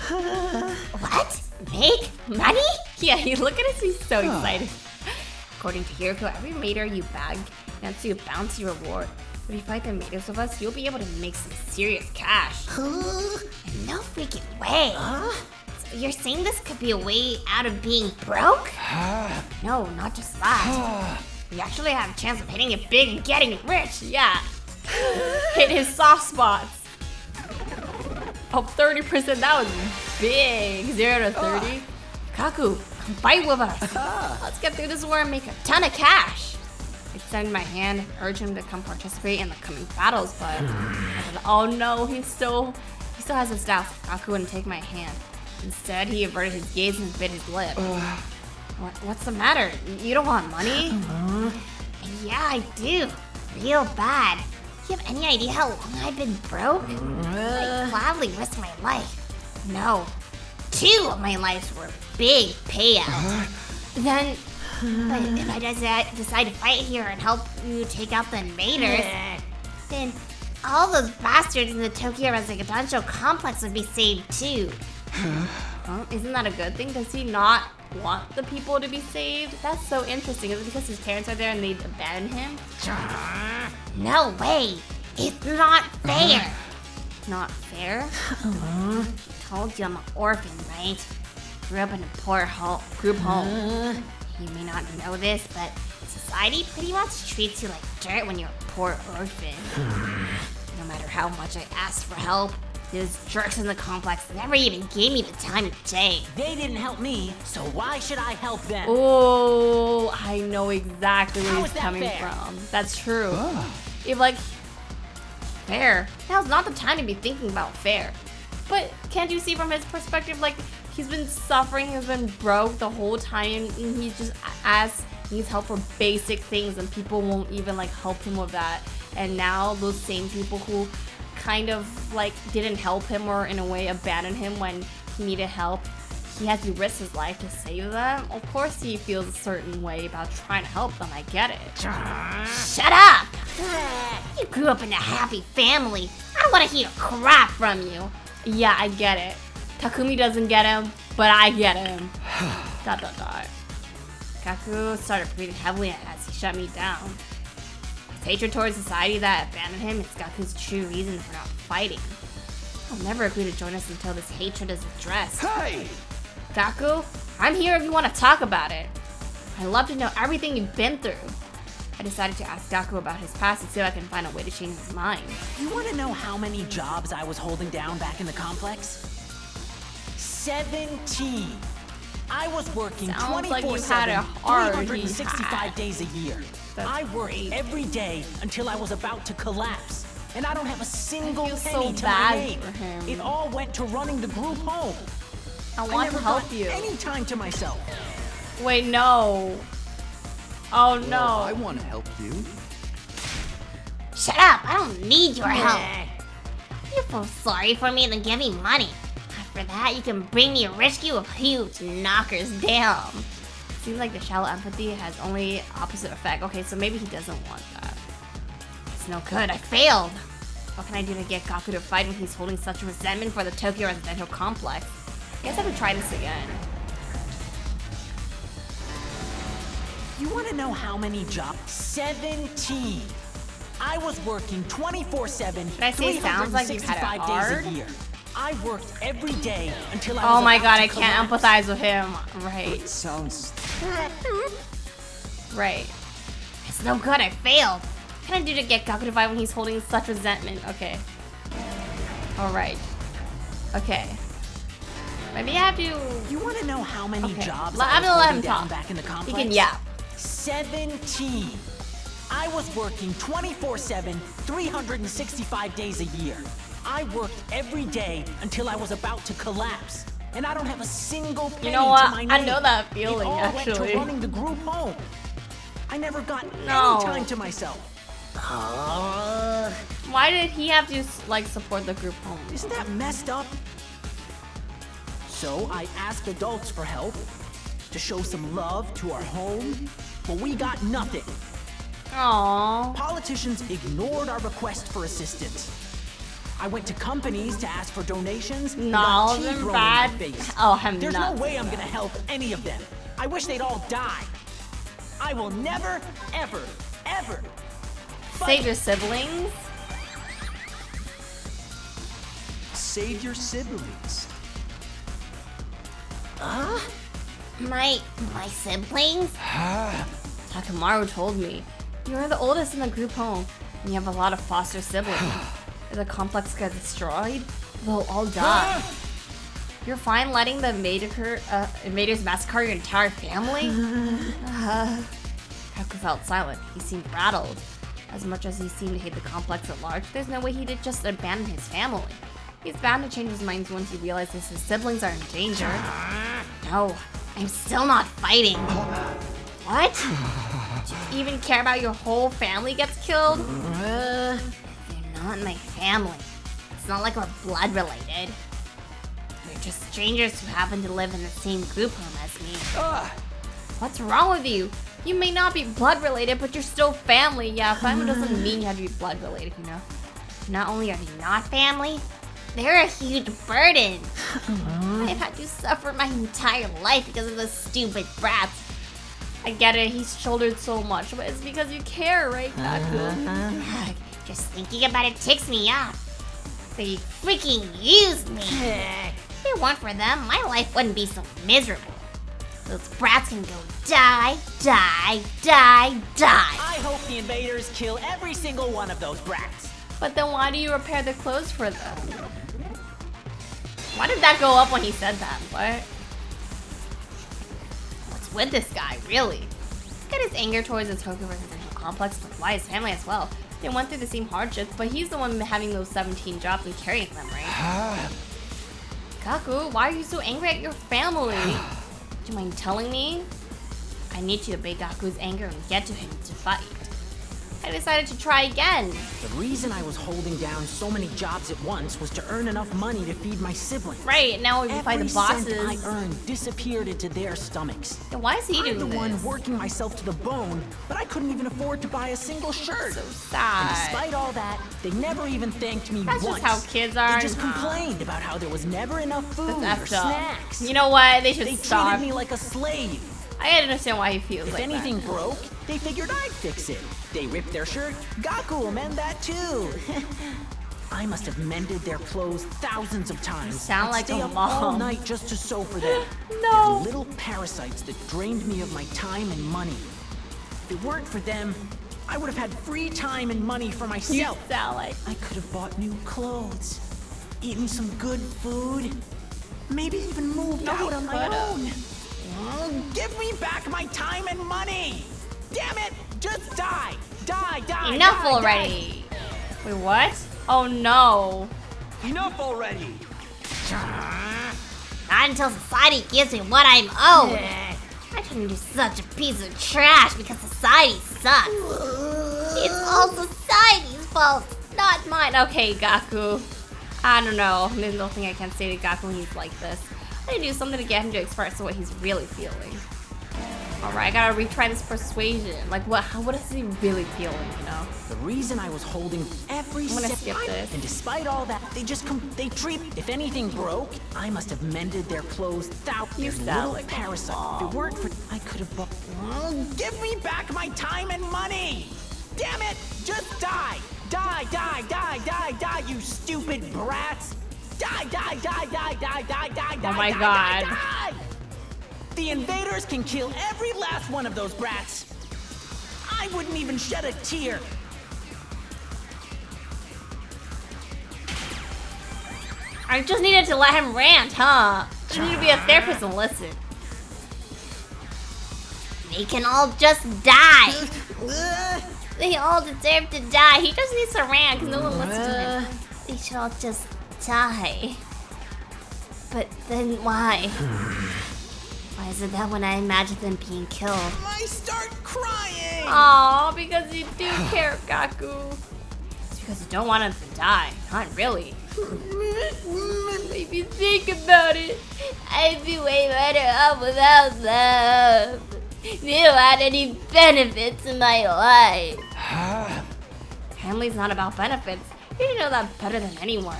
What? Make money? Yeah, look at us, he's so excited. According to Hiroko, every mater you bag nets you a bounty reward. If you fight the maters with us, you'll be able to make some serious cash. No freaking way. So you're saying this could be a way out of being broke? No, not just that. We actually have a chance of hitting it big and getting rich. Yeah. Hit his soft spots. Oh, 30%. That was big. 0 to 30. Kaku, come fight with us. Let's get through this war and make a ton of cash. I extended my hand and urged him to come participate in the coming battles, but oh no, he still has his doubts. Kaku wouldn't take my hand. Instead, he averted his gaze and bit his lip. What's the matter? You don't want money? Yeah, I do. Real bad. You have any idea how long I've been broke? I gladly risked my life. No. 2 of my lives were big payouts. Then But if I decide to fight here and help you take out the invaders, then all those bastards in the Tokyo residential complex would be saved too. isn't that a good thing? Does he not want the people to be saved? That's so interesting. Is it because his parents are there and they abandon him? No way. It's not fair. Not fair? I told you I'm an orphan, right? Grew up in a poor group home. You may not know this, but society pretty much treats you like dirt when you're a poor orphan. No matter how much I asked for help, those jerks in the complex never even gave me the time of day. They didn't help me, so why should I help them? Oh, I know exactly where How he's is that coming fair? from. That's true. If like fair, now's not the time to be thinking about fair. But can't you see from his perspective, like he's been suffering, he's been broke the whole time, and he just needs help for basic things, and people won't even like help him with that. And now those same people who kind of like didn't help him or in a way abandoned him when he needed help, he has to risk his life to save them. Of course he feels a certain way about trying to help them. I get it. Shut up! You grew up in a happy family. I don't want to hear crap from you. Yeah, I get it. Takumi doesn't get him, but I get him. ... Gaku started breathing heavily as he shut me down. His hatred towards society that abandoned him is Gaku's true reason for not fighting. He'll never agree to join us until this hatred is addressed. Hey! Gaku, I'm here if you want to talk about it. I'd love to know everything you've been through. I decided to ask Gaku about his past and see if I can find a way to change his mind. You want to know how many jobs I was holding down back in the complex? 17. I was working Sounds like 24/7, you had it hard, 365 days a year. That's I worked crazy. every day until I was about to collapse. And I don't have a single feel so penny to my bad name. for him. It all went to running the group home. I I want to never help got you. any time to myself. Wait, no. Oh Well, no. I want to help you. Shut up! I don't need your help. You feel sorry for me, then give me money. After that, you can bring me a rescue of huge knockers down. Seems like the shallow empathy has only opposite effect. Okay, so maybe he doesn't want that. It's no good. I failed. What can I do to get Gaku to fight when he's holding such resentment for the Tokyo residential complex? I guess I could try this again. You want to know how many jobs? 17. I was working 24/7, I say sounds like you've had it 365 days hard? a year. I worked every day until I Oh was my about god, to I can't collapse. empathize with him. Right, It sounds... right. It's no good. I failed. What can I do to get Gaku to fight when he's holding such resentment? Okay. Alright. Okay. Maybe I have to. You want to know how many Okay. jobs I'm I was gonna let holding him down talk. back in the He complex? can yap. 17. I was working 24/7, 365 days a year. I worked every day until I was about to collapse. And I don't have a single penny You know what? to my name. I know that feeling, it all went actually. to running the group home. I never got No. any time to myself. Why did he have to like support the group home? Isn't that messed up? So I asked adults for help, to show some love to our home, but we got nothing. Aww. Politicians ignored our request for assistance. I went to companies to ask for donations. and No, got tea they're thrown in bad. my face. Oh, I'm There's not no way saying I'm gonna help any of them. I wish they'd all die. I will never, ever, ever Save your siblings? Save your siblings. My siblings? Takamaru told me. You're the oldest in the group home, and you have a lot of foster siblings. If the complex gets destroyed, they'll all die. You're fine letting the invaders massacre your entire family? Kaku felt silent. He seemed rattled. As much as he seemed to hate the complex at large, there's no way he did just abandon his family. He's bound to change his mind once he realizes his siblings are in danger. No, I'm still not fighting. What? Do you even care about your whole family gets killed? You're not my family. It's not like we're blood related. We're just strangers who happen to live in the same group home as me. What's wrong with you? You may not be blood related, but you're still family. Yeah, family doesn't mean you have to be blood related, you know? Not only are they not family, they're a huge burden. I've had to suffer my entire life because of those stupid brats. I get it, he's shouldered so much, but it's because you care, right, Kaku? Just thinking about it ticks me off. They freaking used me. If it weren't for them, my life wouldn't be so miserable. Those brats can go die, die, die, die. I hope the invaders kill every single one of those brats. But then why do you repair the clothes for them? Why did that go up when he said that? What? What's with this guy, really? Look at his anger towards the Tokyo residential complex, but why his family as well? They went through the same hardships, but he's the one having those 17 jobs and carrying them, right? Kaku, why are you so angry at your family? Do you mind telling me? I need you to break Gaku's anger and get to him to fight. I decided to try again. The reason I was holding down so many jobs at once was to earn enough money to feed my siblings. Right, now we fight the Every cent bosses. I earned disappeared into their stomachs. Then why is he I'm doing the this? one working myself to the bone, but I couldn't even afford to buy a single shirt. So And sad. despite all that, they never even thanked me That's once. just how kids are. They just complained about how there was never enough food or That's effed up. snacks. You know what? They should They stop. treated me like a slave. I understand why he feels If like anything that. broke, they figured I'd fix it. They ripped their shirt, Gaku will mend that too. I must have mended their clothes thousands of times. You sound I'd like stay a up all mom. night just to sew for them. No. They're little parasites that drained me of my time and money. If it weren't for them, I would have had free time and money for You myself. sound like. I could have bought new clothes, eaten some good food, maybe even moved out on my could've. own. Give me back my time and money! Damn it! Just die! Die, die, Enough die, already. Wait, what? Oh no. Enough already! Not until society gives me what I'm owed. I turned into such a piece of trash because society sucks. It's all society's fault, not mine. Okay, Gaku. I don't know. There's nothing I can say to Gaku when he's like this. I need to do something to get him to express what he's really feeling. Alright, I gotta retry this persuasion. Like, what is he really feeling, you know? The reason I was holding every I'm gonna sip skip I- this. and despite all that, they treat. If anything broke, I must have mended their clothes. You They're sound little like a parasites. mom. If it weren't for, I could have bought. Give me back my time and money! Damn it! Just die! Die! Die! Die! Die! Die! You stupid brats! Die! Die! Die! Die! Die! Die! Die! Die! my die, God. Die, die. The invaders can kill every last one of those brats. I wouldn't even shed a tear. I just needed to let him rant, huh? You need to be a therapist and listen. They can all just die. They all deserve to die. He just needs to rant because no one listens to him. They should all just die. But then why? Why is it that when I imagine them being killed? I start crying. Aw, because you do care, Gaku. It's because you don't want them to die. Not really. Maybe think about it. I'd be way better off without love. They don't have any benefits in my life. Family's not about benefits. You know that better than anyone.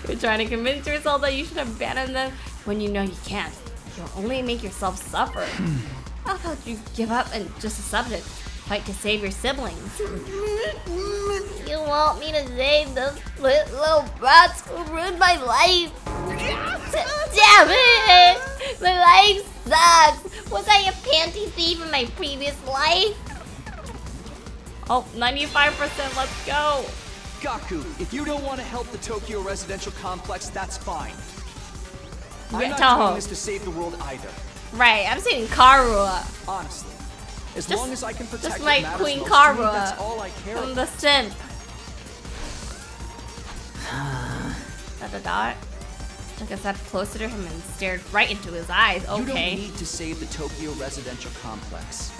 You're trying to convince yourself that you should abandon them when you know you can't. You'll only make yourself suffer. How about you give up and just accept it? Fight to save your siblings. You want me to save those little brats who ruined my life? Damn it! My life sucks! Was I a panty thief in my previous life? Oh, 95%, let's go. Gaku, if you don't want to help the Tokyo residential complex, that's fine. Yeah, I'm not Tahoe. doing this to save the world either. Right, I'm saying Karua. Honestly. As Just- long as I can protect just what like matters Queen most to me, Karua that's all I care From about. the simp. Dot. Took a step closer to him and stared right into his eyes. You don't Okay. need to save the Tokyo residential complex.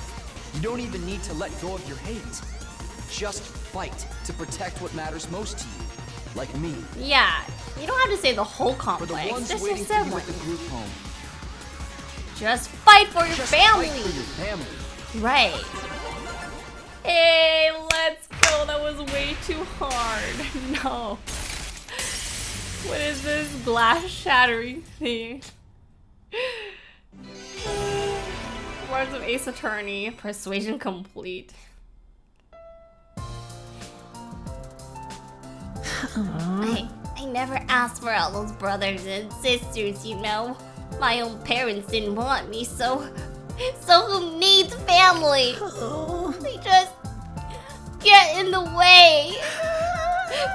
You don't even need to let go of your hate. Just fight to protect what matters most to you. Like me. Yeah, you don't have to say the whole For the complex. ones Just your waiting for you sibling. at the group home. Just fight for your Just family. fight for your family. Right. Hey, let's go. That was way too hard. No. What is this glass shattering thing? Words of Ace Attorney. Persuasion complete. I never asked for all those brothers and sisters, you know. My own parents didn't want me, so who needs family? They just get in the way.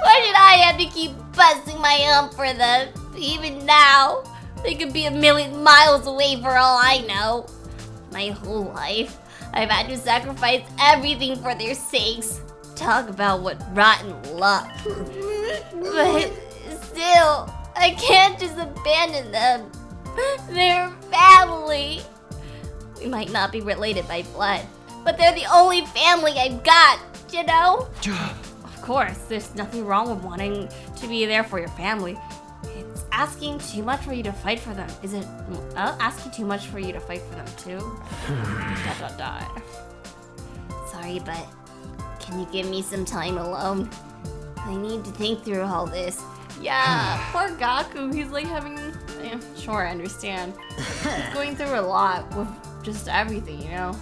Why did I have to keep busting my arm for them? Even now, they could be a million miles away for all I know. My whole life, I've had to sacrifice everything for their sakes. Talk about what rotten luck. But still, I can't just abandon them. They're family. We might not be related by blood, but they're the only family I've got, you know? Of course, there's nothing wrong with wanting to be there for your family. It's asking too much for you to fight for them. Is it asking too much for you to fight for them too? ... Sorry, but can you give me some time alone? I need to think through all this. Yeah, poor Gaku. He's like having. Sure, I understand. He's going through a lot with just everything, you know?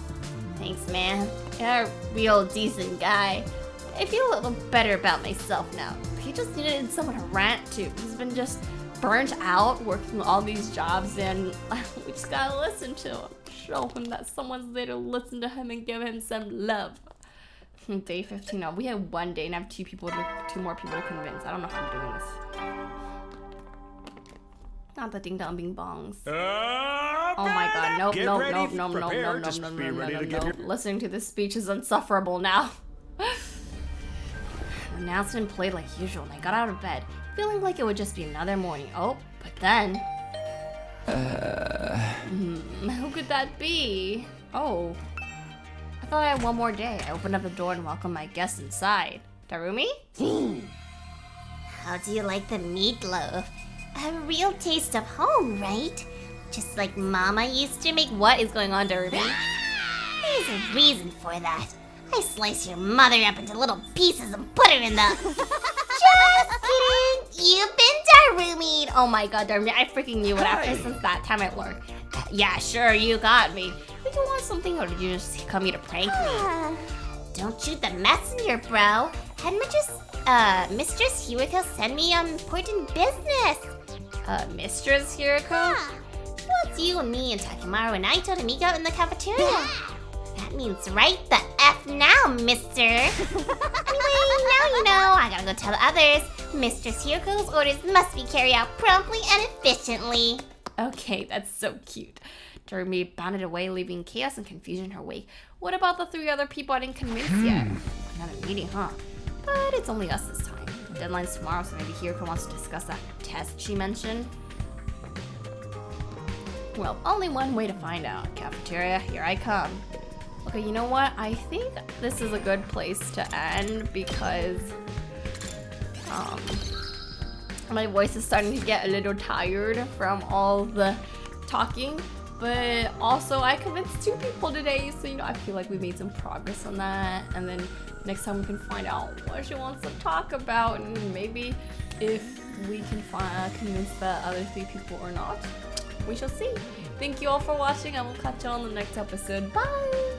Thanks, man. You're a real decent guy. I feel a little better about myself now. He just needed someone to rant to. He's been just burnt out working all these jobs, and we just gotta listen to him. Show him that someone's there to listen to him and give him some love. Day 15. Oh, we had one day and I have two more people to convince. I don't know how I'm doing this. Not the ding dong bing bongs. Oh my god, nope. Listening to this speech is insufferable now. The announcement played like usual and I got out of bed, feeling like it would just be another morning. Oh, but then... who could that be? Oh. I thought I had one more day. I opened up the door and welcomed my guest inside. Darumi? How do you like the meatloaf? A real taste of home, right? Just like Mama used to make. What is going on, Darumi? There's a reason for that. I slice your mother up into little pieces and put her in the... Just kidding. You've been Darumi. Oh my god, Darumi, I freaking knew it after since that time at work. Yeah, sure, you got me. Did you want something or did you just come here to prank me? Don't shoot the messenger, bro. Headmistress, Mistress Hiriko sent me on important business. Mistress Hiriko? What's you and me and Takemaru and Naito to meet out in the cafeteria? That means right the F now, mister. Anyway, now you know. I gotta go tell the others. Mistress Hiroko's orders must be carried out promptly and efficiently. Okay, that's so cute. Jeremy bounded away, leaving chaos and confusion in her wake. What about the 3 other people I didn't convince yet? Another meeting, huh? But it's only us this time. The deadline's tomorrow, so maybe Hiroko wants to discuss that test she mentioned. Well, only one way to find out. Cafeteria, here I come. Okay, you know what? I think this is a good place to end because my voice is starting to get a little tired from all the talking. But also, I convinced 2 people today, so I feel like we made some progress on that. And then next time we can find out what she wants to talk about, and maybe if we can convince the other 3 people or not. We shall see. Thank you all for watching. I will catch you on the next episode. Bye!